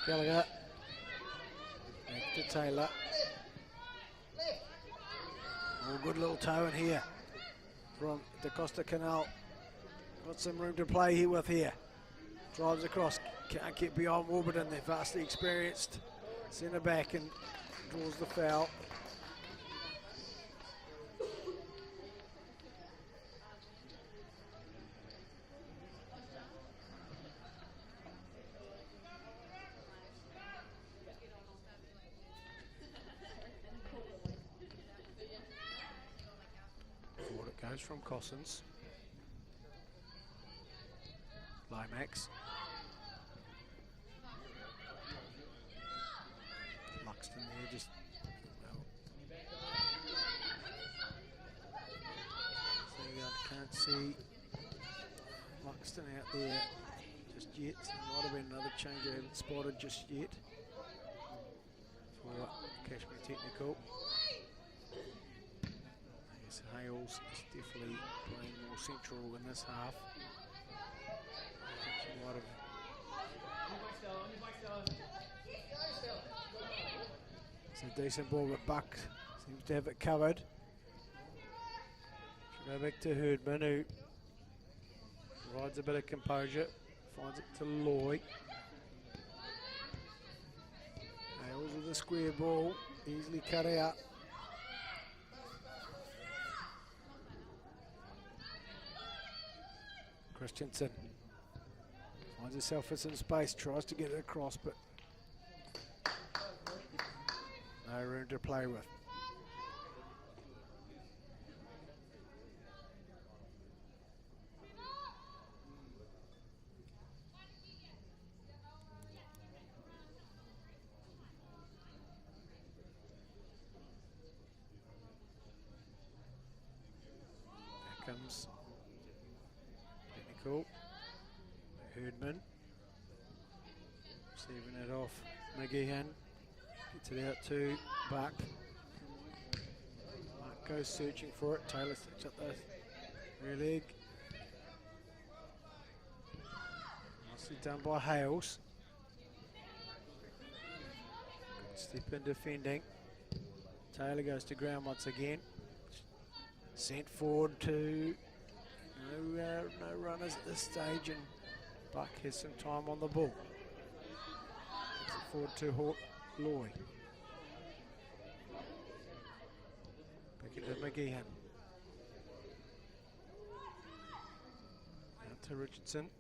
Gallagher. Back to Taylor. Oh, good little toe in here from DaCosta Canal. Got some room to play here with here. Drives across, can't get beyond Warburton. They're vastly experienced. Centre back and draws the foul. Forward it goes from Cossins. Lomax. Luxton there just, well. So can't see Luxton out there just yet. So there might have been another change I haven't spotted just yet for Cashmere Technical. I guess Hales is definitely playing more central in this half. It's a decent ball, but Buck seems to have it covered. Should go back to Herdman, who provides a bit of composure, finds it to Loy. Hales with a square ball, easily cut out. Christensen finds himself in some space, tries to get it across, but no room to play with. There comes Technical. Herdman. Receiving it off McGeehan. Gets it out to Buck. Buck goes searching for it. Taylor sticks up the rear leg. Nicely done by Hales. Good step in defending. Taylor goes to ground once again. Sent forward to no runners at this stage, and Buck has some time on the ball. Forward to Loy. Back into McGeehan. Out to Richardson.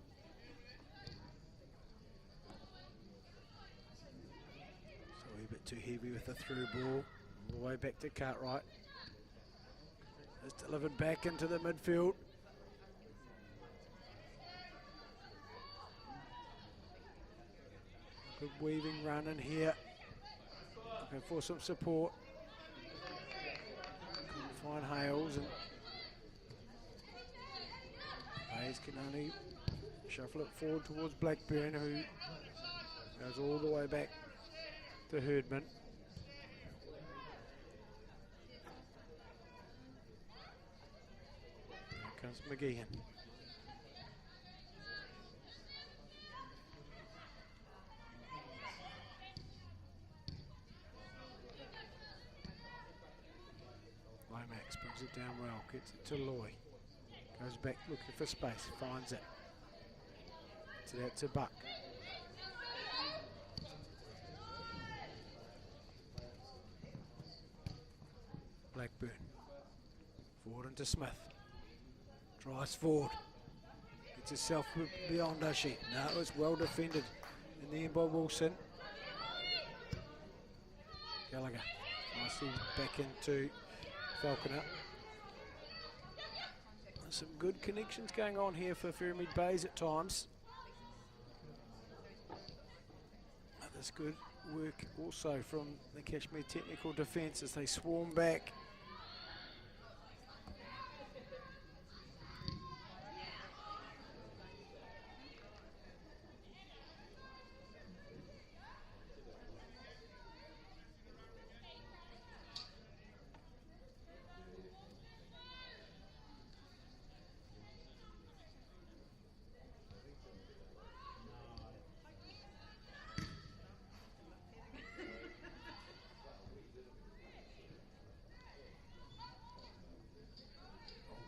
So a wee bit too heavy with the through ball. All the way back to Cartwright. It's delivered back into the midfield. Good weaving run in here. Looking for some support. Couldn't find Hales, and Hayes can only shuffle it forward towards Blackburn, who goes all the way back to Herdman. Here comes McGeehan. Lomax brings it down well, gets it to Loy. Goes back looking for space, finds it. Gets it out to Buck. Blackburn. Forward into Smith. Drives forward. Gets herself beyond, does she? No, it's well defended in the end by Wilson. Gallagher. Nicely back into Falconer. Some good connections going on here for Ferrymead Bays at times. There's good work also from the Cashmere technical defence as they swarm back.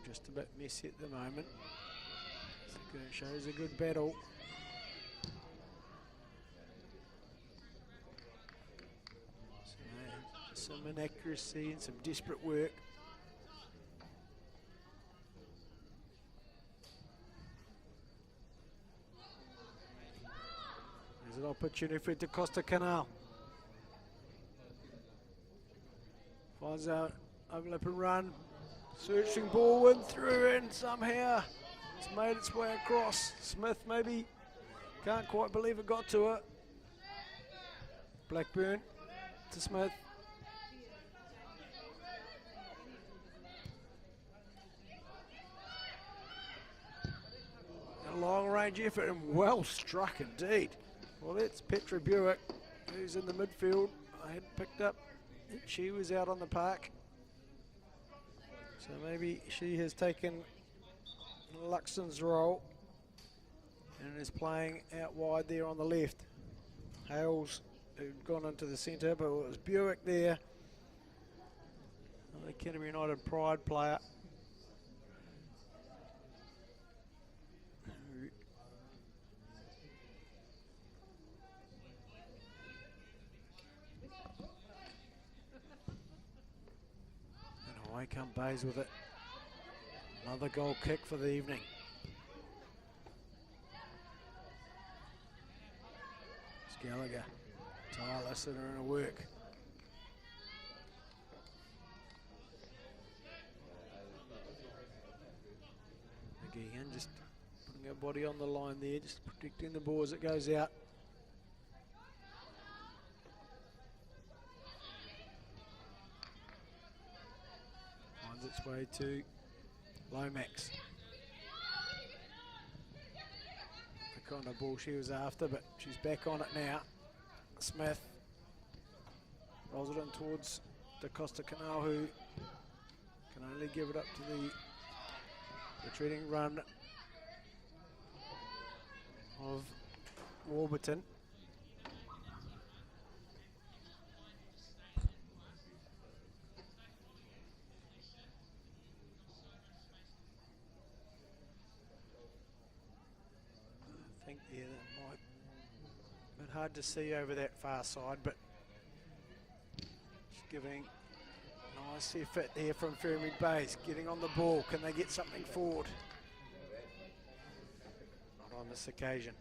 Just a bit messy at the moment. Shows a good battle. Some inaccuracy and some desperate work. There's an opportunity for it to Costa Canal. Finds out overlap and run. Searching ball went through, and somehow it's made its way across. Smith maybe can't quite believe it got to her. Blackburn to Smith. A long range effort and well struck indeed. Well, that's Petra Buick, who's in the midfield. I hadn't picked up that she was out on the park. So maybe she has taken Luxon's role and is playing out wide there on the left. Hales, who'd gone into the centre, but it was Buick there. The Canterbury United Pride player. Away come Bays with it. Another goal kick for the evening. It's Gallagher. Tireless in her work. McGeehan just putting her body on the line there, just protecting the ball as it goes out. Its way to Lomax. kind of ball she was after, but she's back on it now. Smith rolls it in towards Da Costa Canal, who can only give it up to the retreating run of Warburton. I think, yeah, that might be a bit hard to see over that far side, but she's giving nice effort there from Ferrymead Bays, getting on the ball. Can they get something forward? Not on this occasion.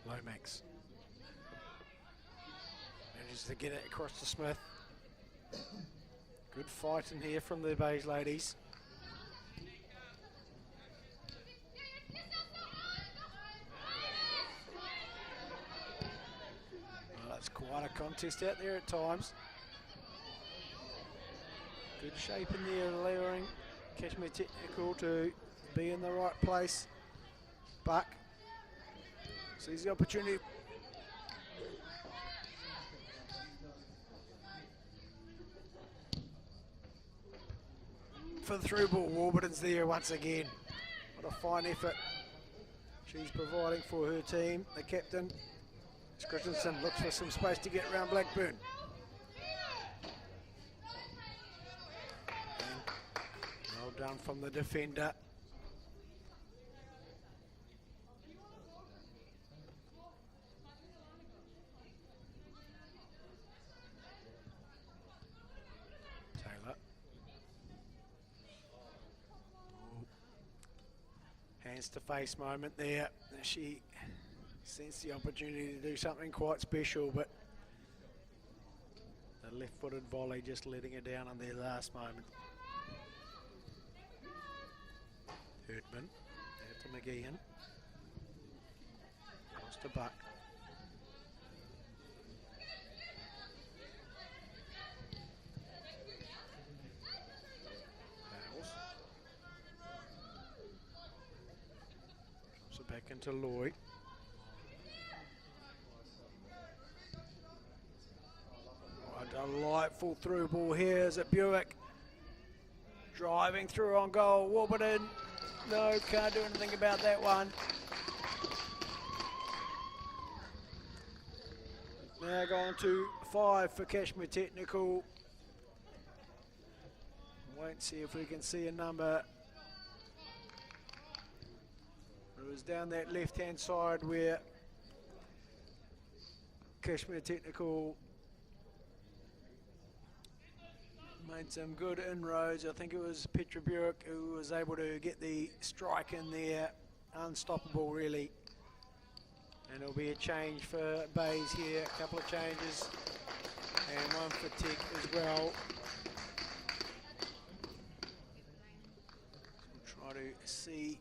Lomax manages to get it across to Smith. Good fight in here from the Bays ladies. Well, that's quite a contest out there at times. Good shape in there, allowing Cashmere Technical to be in the right place. Buck sees the opportunity. For the through ball, Warburton's there once again. What a fine effort she's providing for her team. The captain, Christensen, looks for some space to get around Blackburn. And well done from the defender. Hands to face moment there. She sensed the opportunity to do something quite special, but the left-footed volley just letting her down on their last moment. Herdman, out to McGeehan. Across to Buck. Back into Lloyd. A delightful through ball here as at Buick. Driving through on goal. Warburton. No, can't do anything about that one. Now going to 5 for Cashmere Technical. Wait and see if we can see a number. It was down that left-hand side where Cashmere Technical made some good inroads. I think it was Petra Burek who was able to get the strike in there. Unstoppable, really. And it'll be a change for Bays here. A couple of changes. And one for Tech as well. So we'll try to see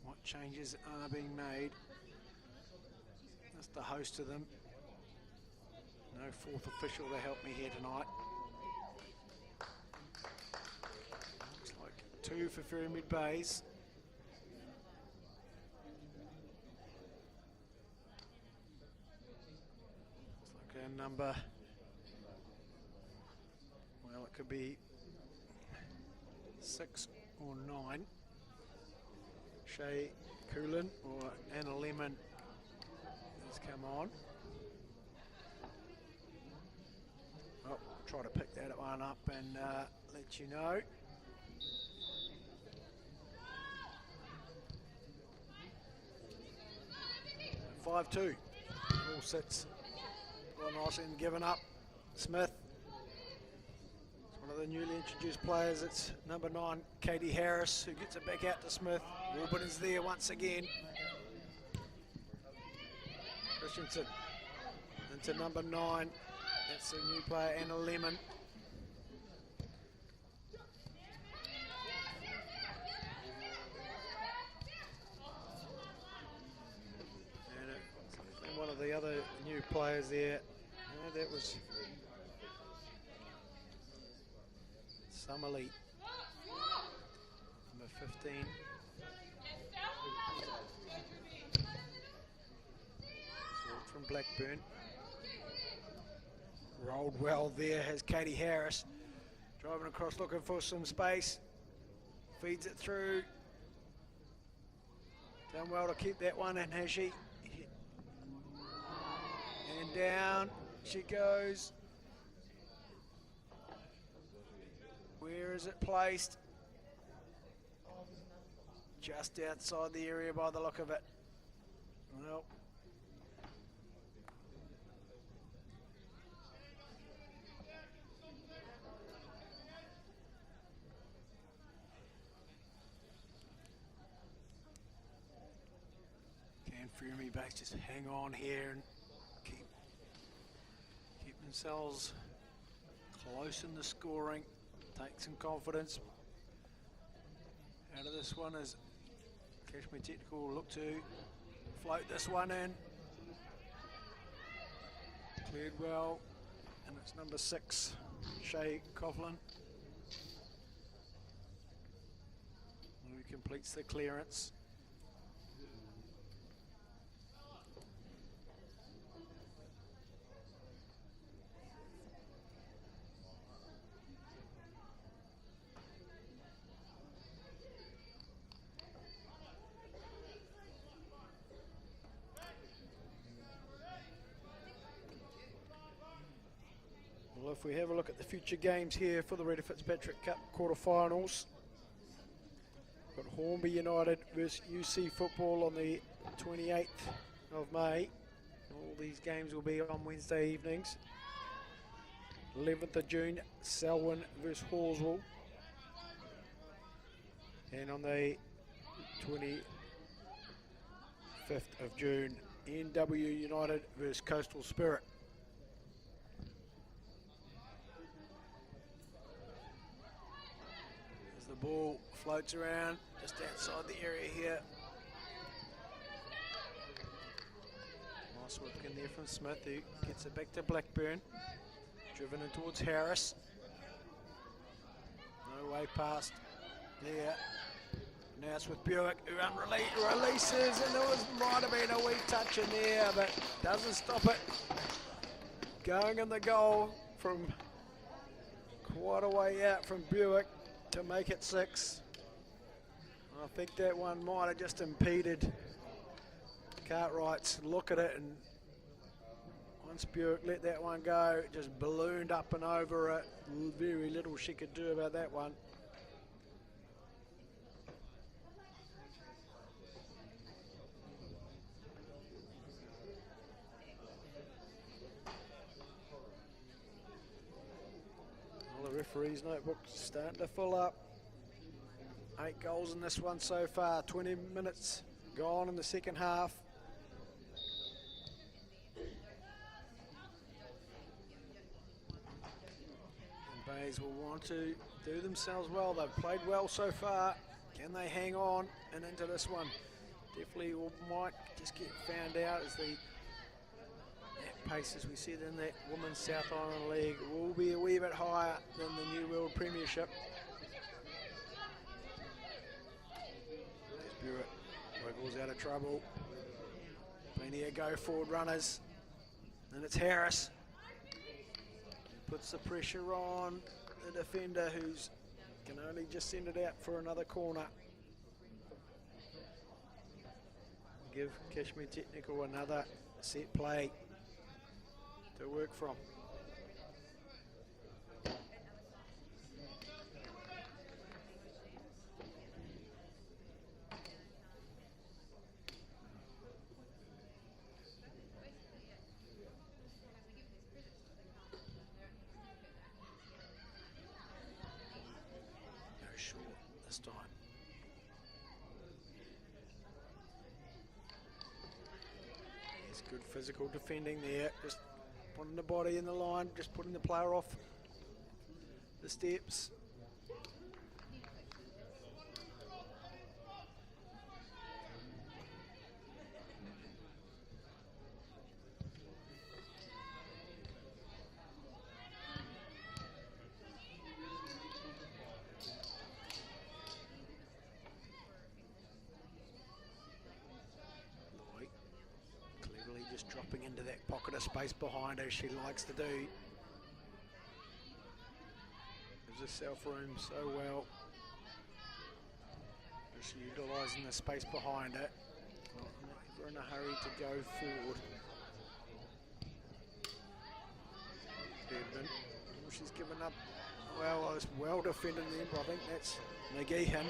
what changes are being made. That's the host of them. No fourth official to help me here tonight. Looks like 2 for Ferrymead Bays. Looks like a number, well, it could be 6 or 9. Shay Coolin or Anna Lemon has come on. Well, try to pick that one up and let you know. Five 2. All sits. Well, nice and given up. Smith. It's one of the newly introduced players. It's number 9, Katie Harris, who gets it back out to Smith. Warburton's there once again. Christensen into number 9. That's a new player, Anna Lemon. And one of the other new players there, that was Summerlee, number 15. From Blackburn. Rolled well there, has Katie Harris. Driving across looking for some space. Feeds it through. Done well to keep that one in, has she? And down she goes. Where is it placed? Just outside the area by the look of it. Well. Can Ferrymead base just hang on here and keep themselves close in the scoring, take some confidence out of this one as Cashmere Technical will look to float this one in. Cleared well, and it's number 6, Shay Coughlin, who completes the clearance. Well, if we have a look at the future games here for the Reta Fitzpatrick Cup quarterfinals, got Hornby United versus UC Football on the 28th of May. All these games will be on Wednesday evenings. 11th of June, Selwyn versus Horswell. And on the 25th of June, NW United versus Coastal Spirit. The ball floats around just outside the area here. Nice work in there from Smith, who gets it back to Blackburn. Driven in towards Harris. No way past there. Now it's with Buick, who releases, and might have been a wee touch in there, but doesn't stop it. Going in the goal from quite a way out from Buick to make it 6. I think that one might have just impeded Cartwright's look at it, and once Buick let that one go, it just ballooned up and over it. Very little she could do about that one. Well, the referee's notebook's starting to fill up. 8 goals in this one so far, 20 minutes gone in the second half. And Bays will want to do themselves well. They've played well so far. Can they hang on and into this one? Definitely might just get found out as that pace, as we said in that Women's South Island League, will be a wee bit higher than the New World Premiership. Buick wiggles out of trouble. Plenty of go forward runners. And it's Harris. Puts the pressure on the defender, who's can only just send it out for another corner. Give Cashmere Technical another set play to work from. No short this time. There's good physical defending there. Just putting the body in the line, just putting the player off the steps. Cleverly just dropping into that pocket of space behind her, she likes to do. Gives herself room so well. Just utilising the space behind it. Never in a hurry to go forward. Herdman, she's given up. Well, I was well defending them, but I think that's McGeehan,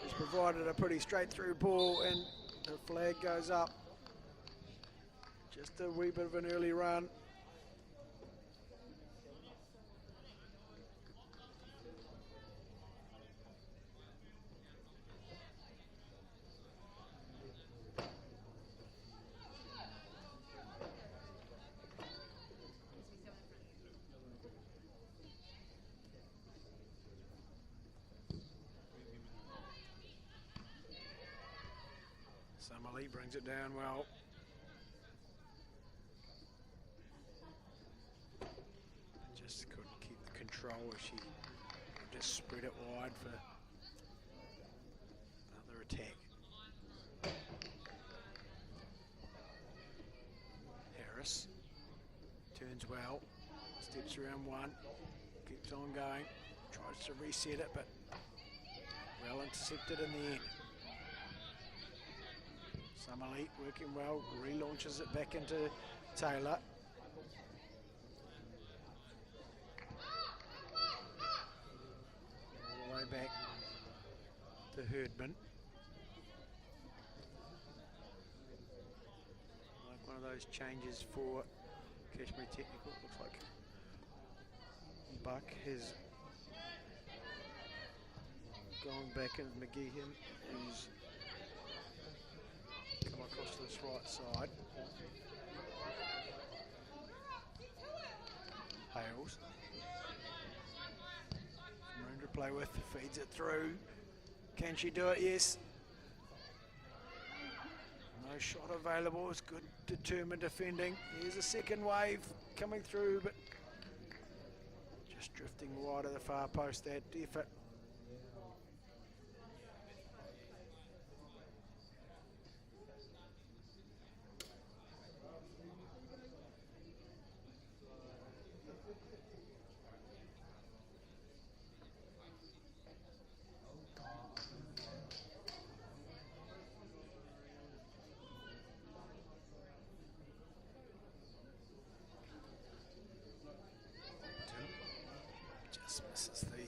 who's provided a pretty straight through ball, and the flag goes up. Just a wee bit of an early run. Summerlee brings it down well. Just couldn't keep the control as she just spread it wide for another attack. Harris turns well, steps around one, keeps on going, tries to reset it, but well intercepted in the end. Summerlee working well, relaunches it back into Taylor. All the way back to Herdman. Like one of those changes for Cashmere Technical. It looks like Buck has gone back into McGeehan, who's come across to this right side. Hales. Room to play with, feeds it through. Can she do it? Yes. No shot available. It's good, determined defending. Here's a second wave coming through, but just drifting wide of the far post. That effort. Just misses the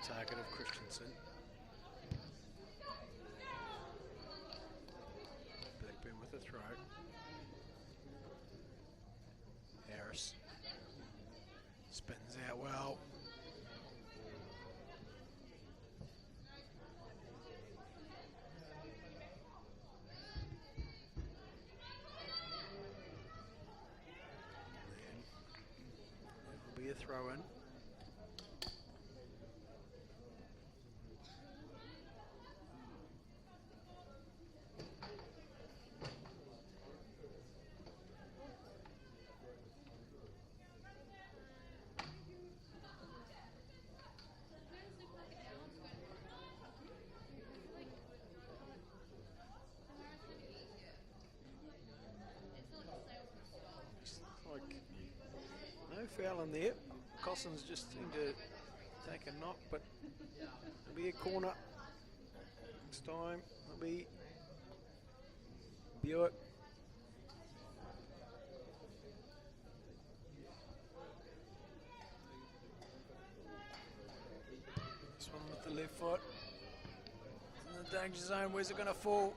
target of Christensen. Blackburn with a throw. Harris spins out well. Be a throw in. Like no foul in there. Cossins just seemed to take a knock, but it'll be a corner. Next time it'll be Buick. This one with the left foot. It's in the danger zone. Where's it going to fall?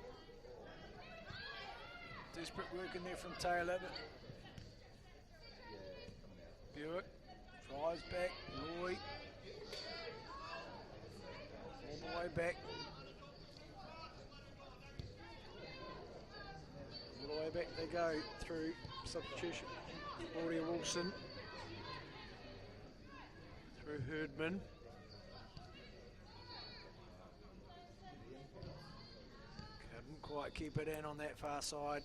Desperate work in there from Taylor, but Buick tries back, Loy all the way back they go through substitution. Claudia Wilson through Herdman. Couldn't quite keep it in on that far side.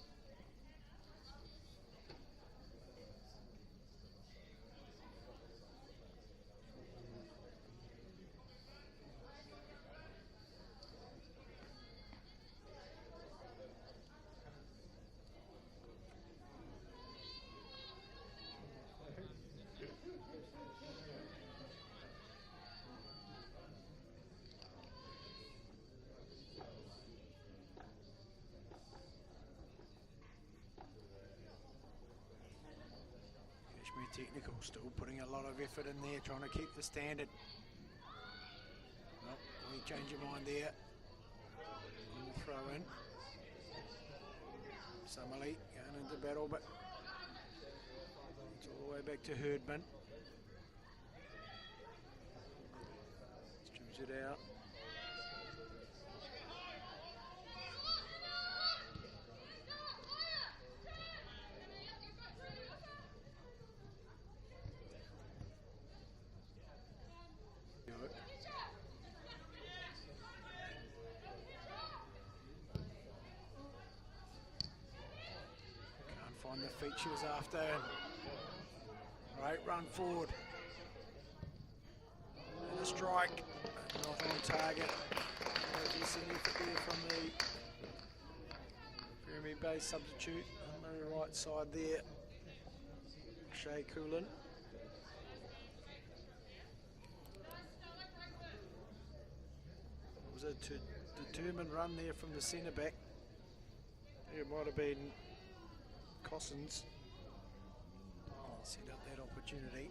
Cashmere Technical still putting a lot of effort in there, trying to keep the standard. Well, we change your mind there. We'll throw in. Summerlee going into battle, but it's all the way back to Herdman. Streams it out. Find the feet she was after. Great run forward. And a strike. Not on target. Decent effort there from the Ferrymead base substitute on the right side there. Shay Coolin. It was a determined run there from the centre back. It might have been Cossins set up that opportunity.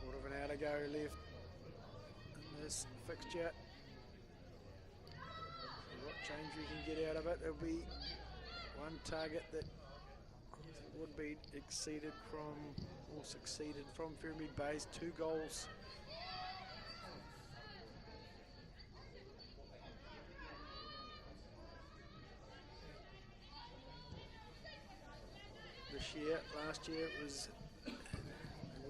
Quarter of an hour to go left in this fixture. See what change we can get out of it. There'll be one target that would be exceeded from or succeeded from Ferrymead base. 2 goals. This year, last year it was they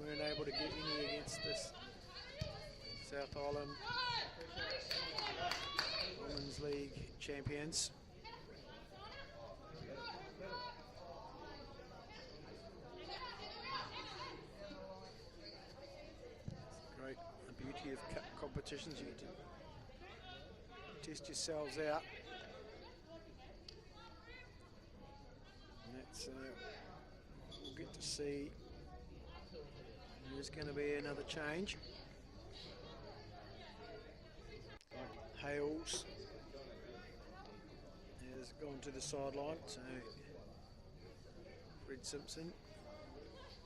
weren't able to get any against this South Island Women's League champions. Great, the beauty of cup competitions, you get to test yourselves out. And that's, we'll get to see. There's going to be another change. Hales has gone to the sideline, so Fred Simpson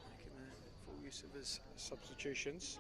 making a full use of his substitutions.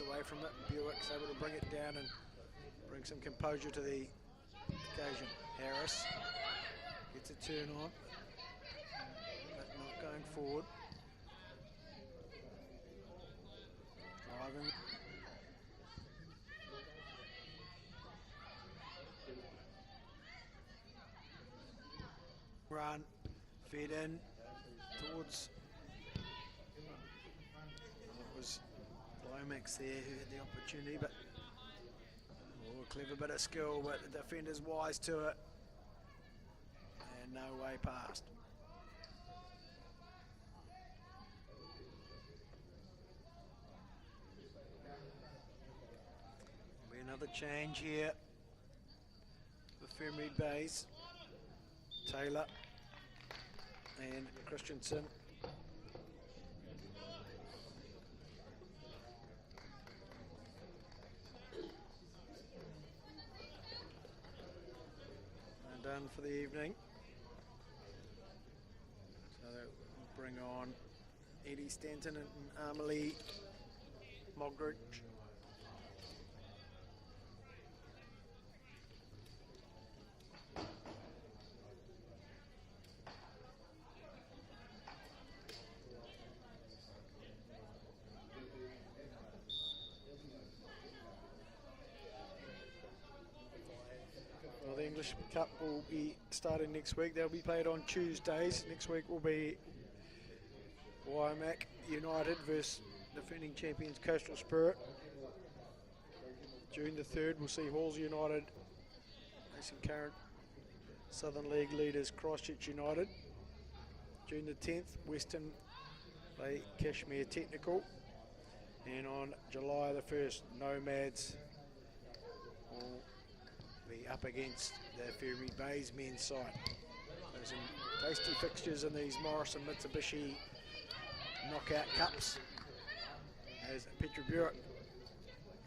Away from it, Buick's able to bring it down and bring some composure to the occasion. Harris gets a turn on, but not going forward. Driving. Run, fed in towards. It was Lomax there who had the opportunity, but a clever bit of skill, but the defender's wise to it. and no way past. Be another change here for Ferrymead Bays. Taylor and Christensen. And done for the evening. So they'll bring on Eddie Stanton and Amelie Mogridge. Well, the English Cup will be starting next week. They'll be played on Tuesdays. Next week will be Waimak United versus defending champions Coastal Spirit. June the 3rd, we'll see Halls United facing current Southern League leaders Christchurch United. June the 10th, Western play Cashmere Technical. And on July the 1st, Nomads will be up against the Ferrymead Bays men's side. There's some tasty fixtures in these Morrison Mitsubishi knockout cups as Petra Burek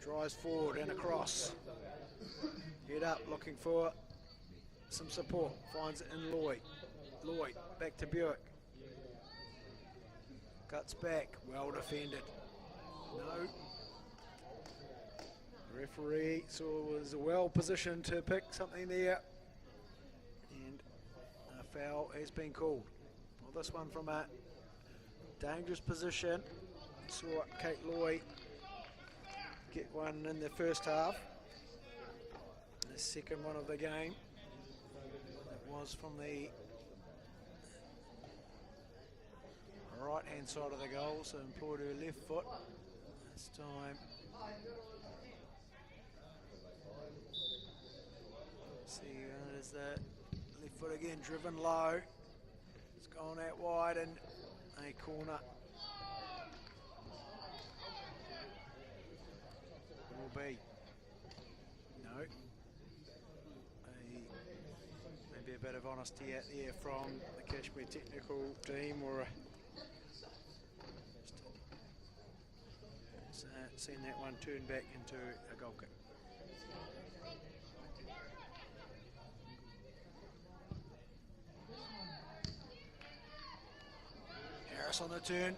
drives forward and across. Head up looking for some support. Finds it in Lloyd. Lloyd back to Burek. Cuts back. Well defended. No. The referee was well positioned to pick something there. And a foul has been called. Well, this one from a dangerous position. Saw Kate Loy get one in the first half. The second one of the game. It was from the right hand side of the goal, so employed her left foot. This time see, there's the left foot again, driven low. It's gone out wide and a corner. Will be no. Maybe a bit of honesty out there from the Cashmere technical team, or seen that one turn back into a goal kick. Harris on the turn.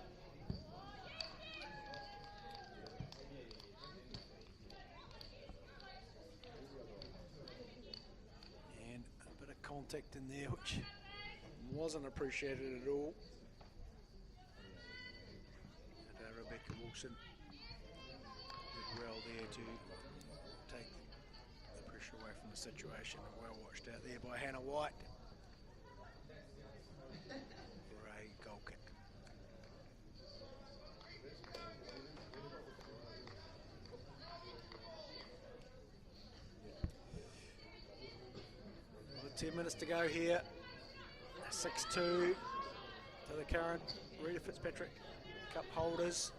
And a bit of contact in there, which wasn't appreciated at all. And, Rebecca Wilson did well there to take the pressure away from the situation, and well watched out there by Hannah White for a goal kick. Well, 10 minutes to go here. 6-2 to the current Reta Fitzpatrick Cup holders,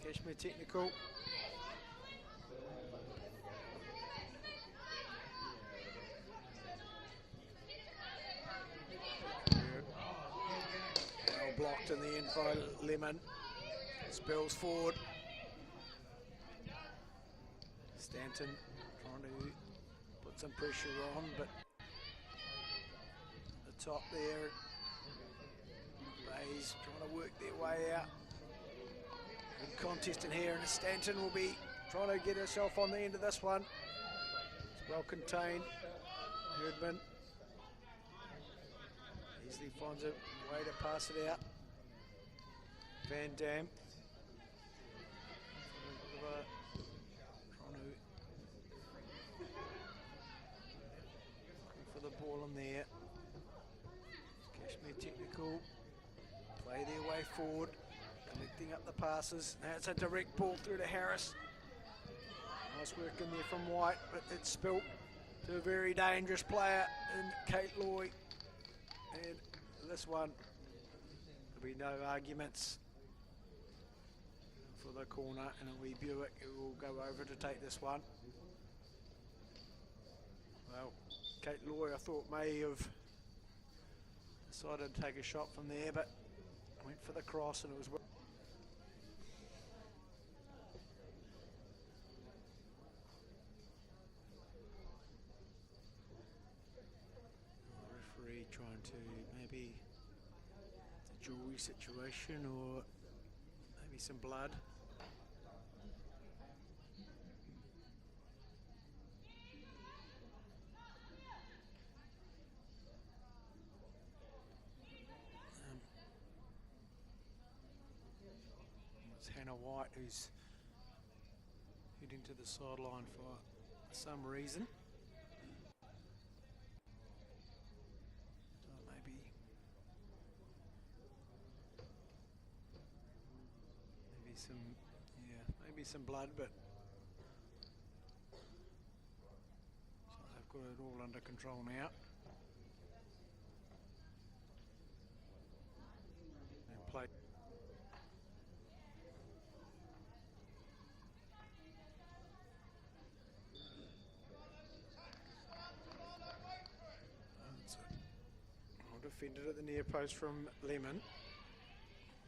Cashmere Technical. Well blocked in the end by Lemon. Spills forward. Stanton trying to put some pressure on, but the top there. Bays trying to work their way out. Good contest in here, and Stanton will be trying to get herself on the end of this one. It's well contained. Herdman easily finds a way to pass it out. Van Dam trying to look for the ball in there. Cashmere Technical play their way forward, collecting up the passes. Now it's a direct ball through to Harris. Nice work in there from White, but it's spilt to a very dangerous player in Kate Loy. And this one, there'll be no arguments for the corner, and a wee Buick who will go over to take this one. Well, Kate Loy, I thought, may have decided to take a shot from there, but went for the cross, and it was... Referee trying to maybe it's a jewelry situation or maybe some blood. It's Hannah White who's heading to the sideline for some reason. Maybe some blood, but so they've got it all under control now. And play. Well defended at the near post from Lemon,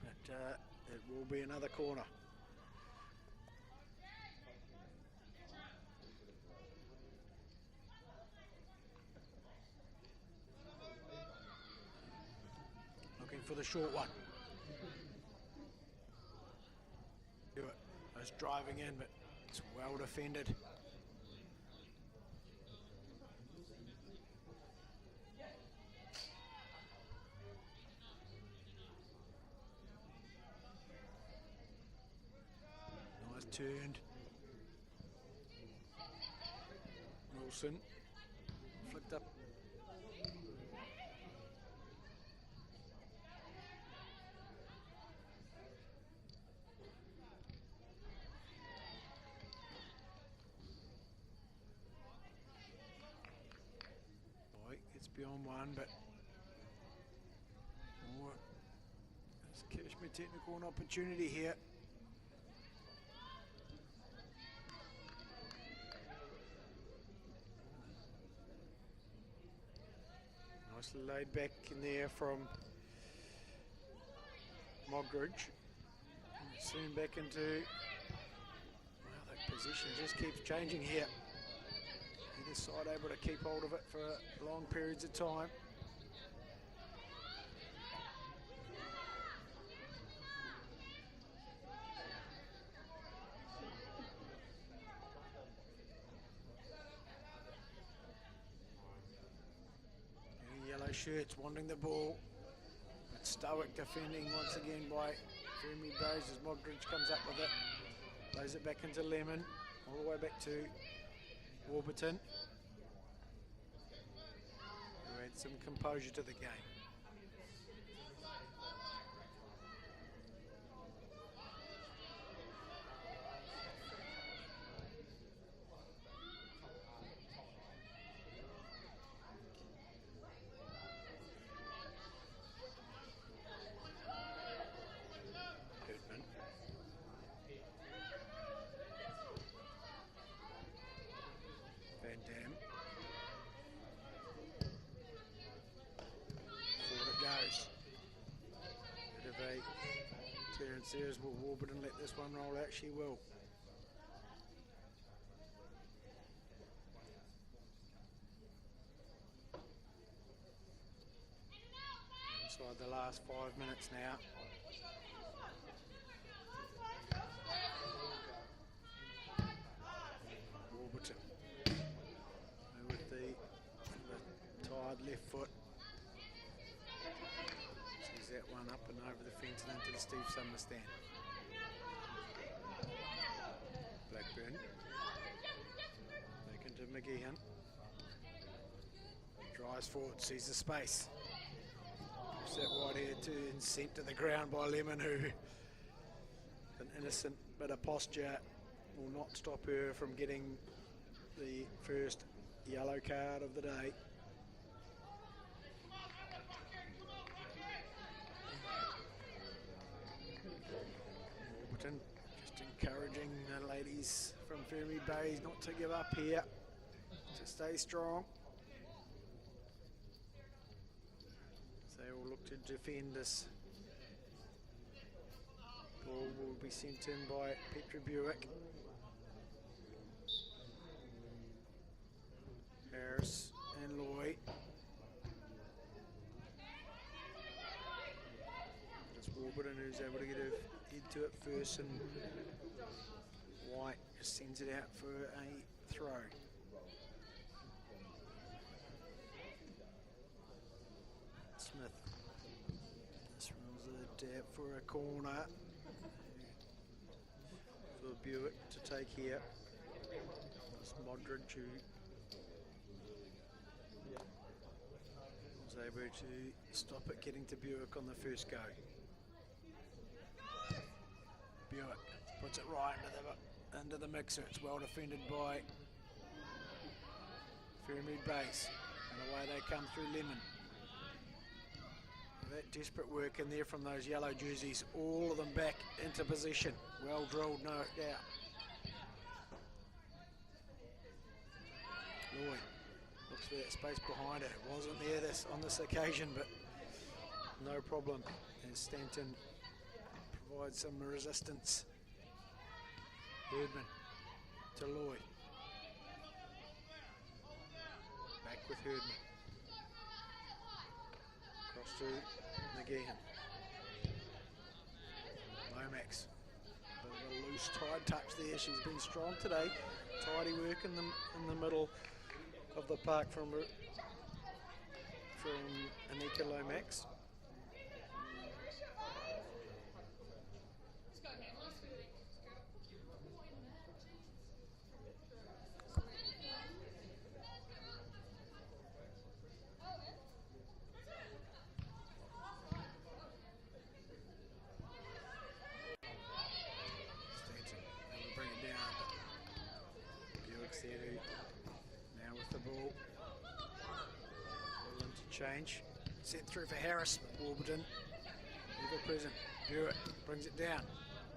but it will be another corner. For the short one. Do it. It's driving in, but it's well defended. Nice turned. Wilson flicked up. It's beyond one, but there's Cashmere technical an opportunity here. Nicely laid back in there from Mogridge. And soon back into, well, that position just keeps changing here. Either side able to keep hold of it for long periods of time. Yellow shirts wanting the ball, but stoic defending once again by Ferrymead as Mogridge comes up with it, plays it back into Lemon, all the way back to Warburton, who had some composure to the game. Goodman. Van Dam. Forward it goes. Bit of a clearance there as will Warburton let this one roll out. She will. Inside the last 5 minutes now. Warburton with the tired left foot. Sees that one up and over the fence and into the Steve Sumner stand. Blackburn. Back into McGeehan. Drives forward, sees the space. Push that wide here to and sent to the ground by Lemon, who an innocent bit of posture will not stop her from getting the first yellow card of the day. Stanton just encouraging the ladies from Ferrymead Bays not to give up here, to stay strong. So they will look to defend this. Ball will be sent in by Petra Buick. Harris and Loy. It's Warburton who's able to get her head to it first, and White just sends it out for a throw. Smith throws it out for a corner for Buick to take here. It's Modric who was able to stop it getting to Buick on the first go. Buick puts it right into the mixer. It's well defended by Ferrymead Base, and away they come through Lemon. That desperate work in there from those yellow jerseys, all of them back into position. Well drilled, no doubt. Lloyd looks for that space behind it. It wasn't there on this occasion, but no problem as Stanton provides some resistance. Herdman to Lloyd. Back with Herdman. Across to McGeehan. Lomax. Bit of a loose, tight touch there. She's been strong today. Tidy work in the middle of the park from Anika Lomax. Now with the ball, change, sent through for Harris. Warburton, ever present. Buick brings it down.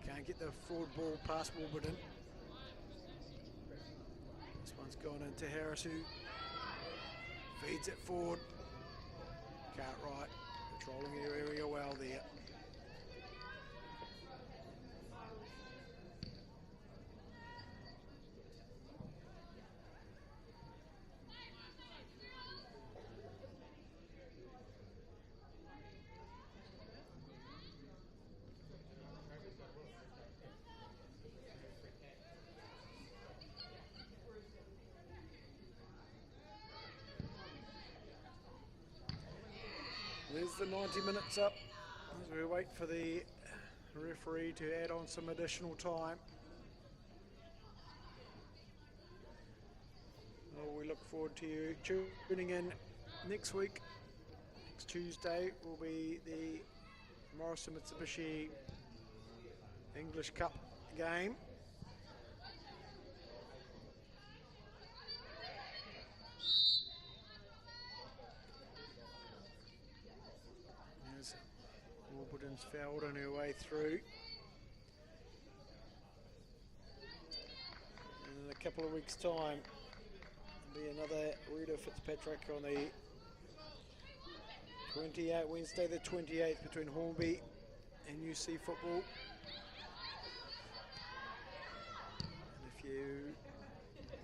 Can't get the forward ball past Warburton. This one's gone into Harris, who feeds it forward. Cartwright controlling her area well there. There's the 90 minutes up as we wait for the referee to add on some additional time. Well, we look forward to you tuning in next week. Next Tuesday will be the Morrison Mitsubishi English Cup game. Warburton's fouled on her way through. And in a couple of weeks' time, there'll be another Reta Fitzpatrick on the 28th, Wednesday the 28th, between Hornby and UC football. And if you,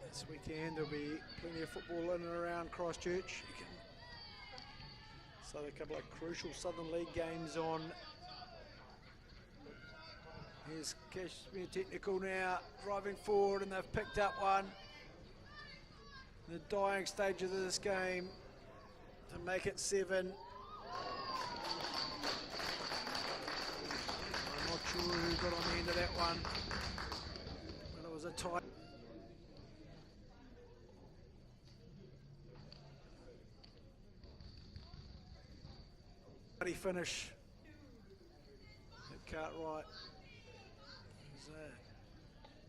this weekend, there'll be plenty of football in and around Christchurch. You can. So a couple of crucial Southern League games on. Here's Cashmere Technical now, driving forward, and they've picked up one. The dying stage of this game to make it 7. I'm not sure who got on the end of that one, but it was a tight. Finish at Cartwright.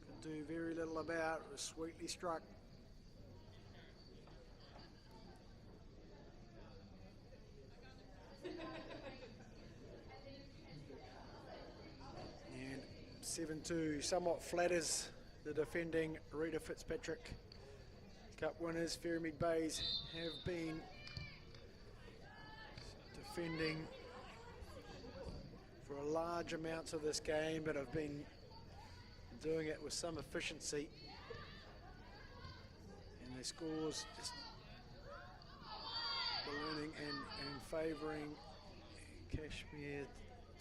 Could do very little about. It was sweetly struck. And 7 into somewhat flatters the defending Reta Fitzpatrick Cup winners. Ferrymead Bays have been defending for a large amounts of this game, but have been doing it with some efficiency, and their scores just ballooning and favouring Cashmere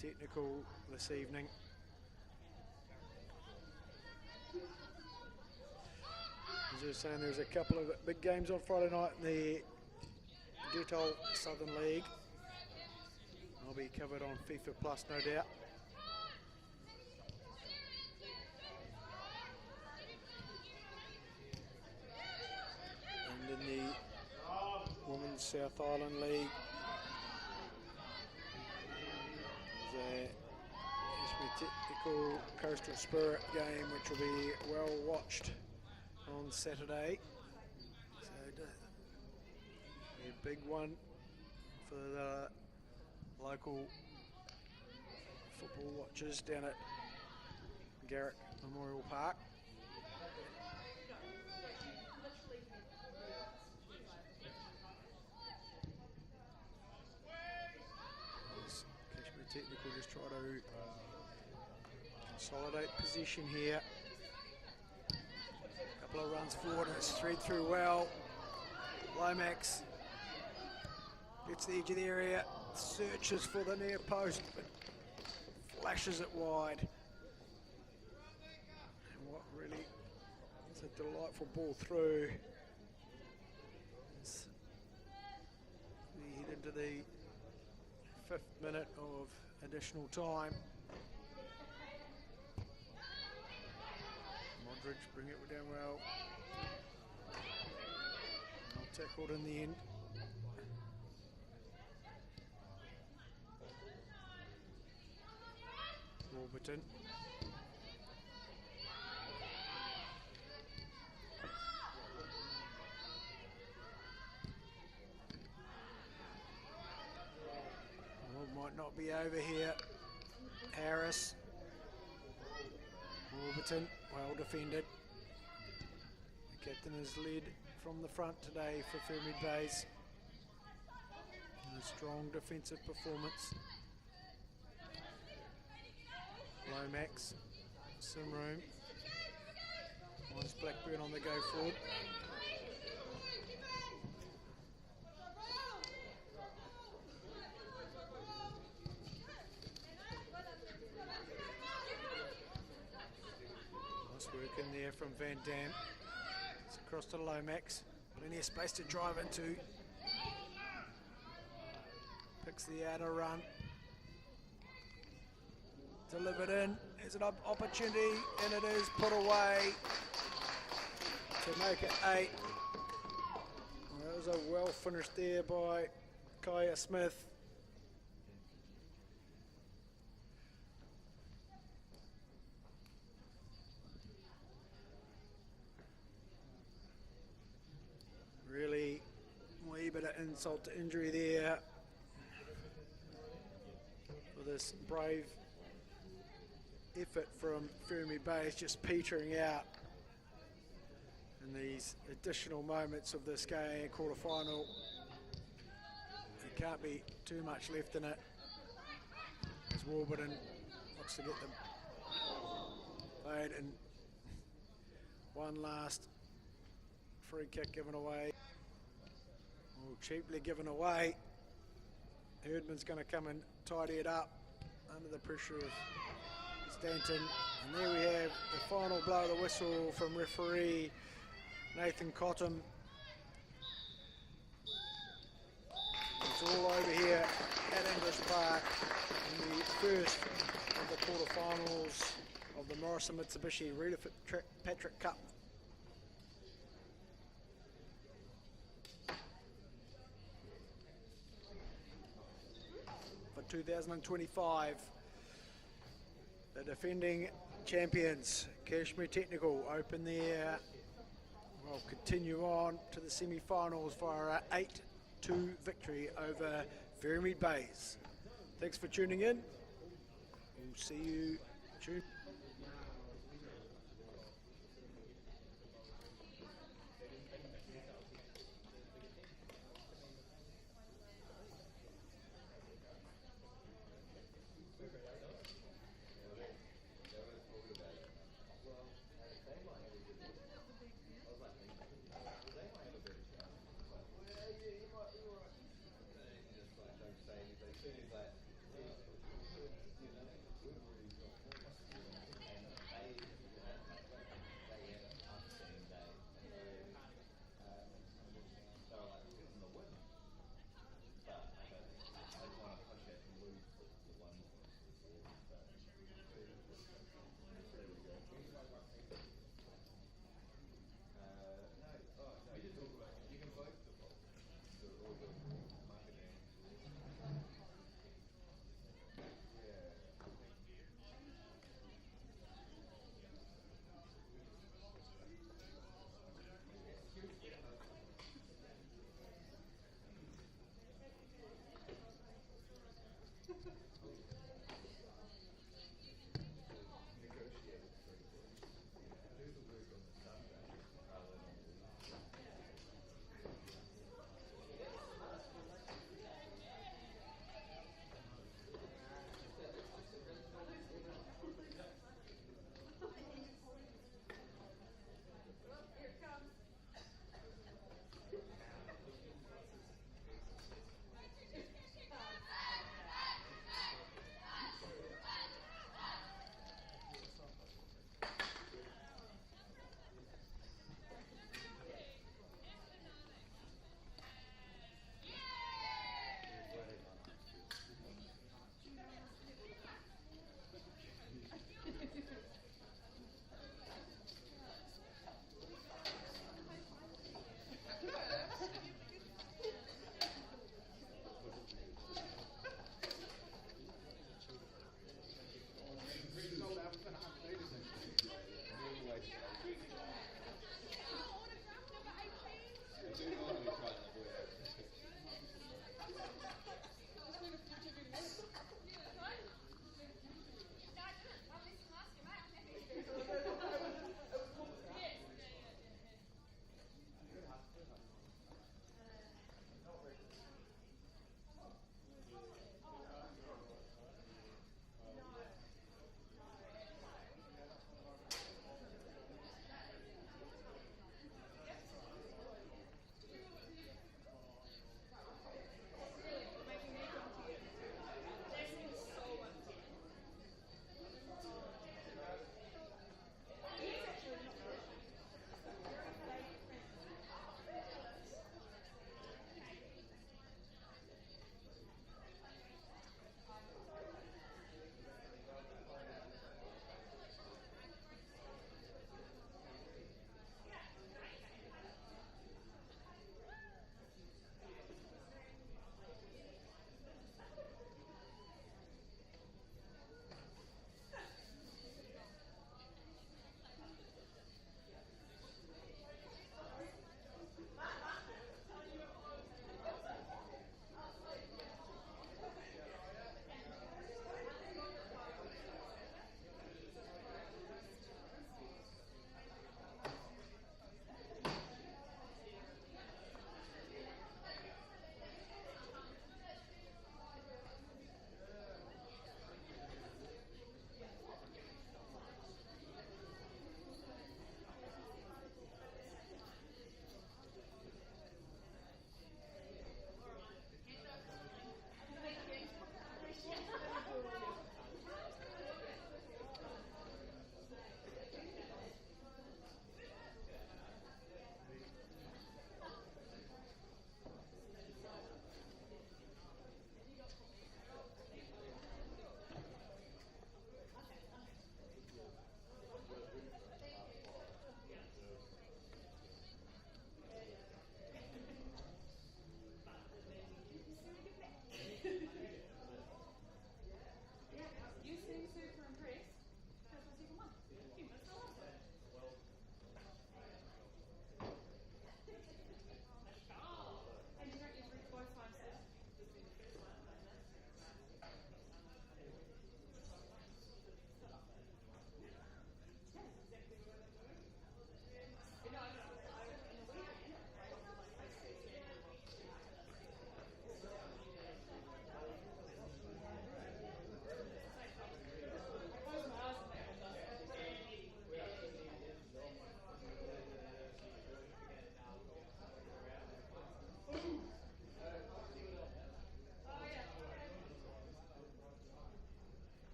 Technical this evening. As I was saying, there's a couple of big games on Friday night in the Detol Southern League. I'll be covered on FIFA Plus, no doubt. And in the Women's South Island League, there's a Cashmere Technical Coastal Spirit game, which will be well watched on Saturday. So a big one for the local football watchers down at Garrick Memorial Park. Cashmere Technical just try to consolidate possession here. Couple of runs forward and it's thread through well. Lomax gets the edge of the area, searches for the near post, but flashes it wide. And what really is a delightful ball through. We head into the 5th minute of additional time. Modric bring it down well. Not tackled in the end. Warburton. Well, might not be over here. Harris. Warburton, well defended. The captain has led from the front today for Ferrymead Bays. And a strong defensive performance. Lomax, some room. Finds Blackburn on the go forward. Nice work in there from Van Dam. It's across to Lomax. Plenty of space to drive into. Picks the outer run. Delivered in, there's an opportunity, and it is put away to make it 8. Well, that was a well finished there by Kaya Smith. Really, wee bit of insult to injury there for this brave effort from Ferrymead Bays, just petering out in these additional moments of this game, quarter-final. There can't be too much left in it as Warburton looks to get them played, and one last free kick given away, or cheaply given away. Herdman's going to come and tidy it up under the pressure of Stanton, and there we have the final blow of the whistle from referee Nathan Cottam. It's all over here at English Park in the first of the quarterfinals of the Morrison Mitsubishi Reta Fitzpatrick Cup. For 2025. The defending champions, Cashmere Technical, open their, well, continue on to the semi-finals via an 8-2 victory over Ferrymead Bays. Thanks for tuning in. We'll see you.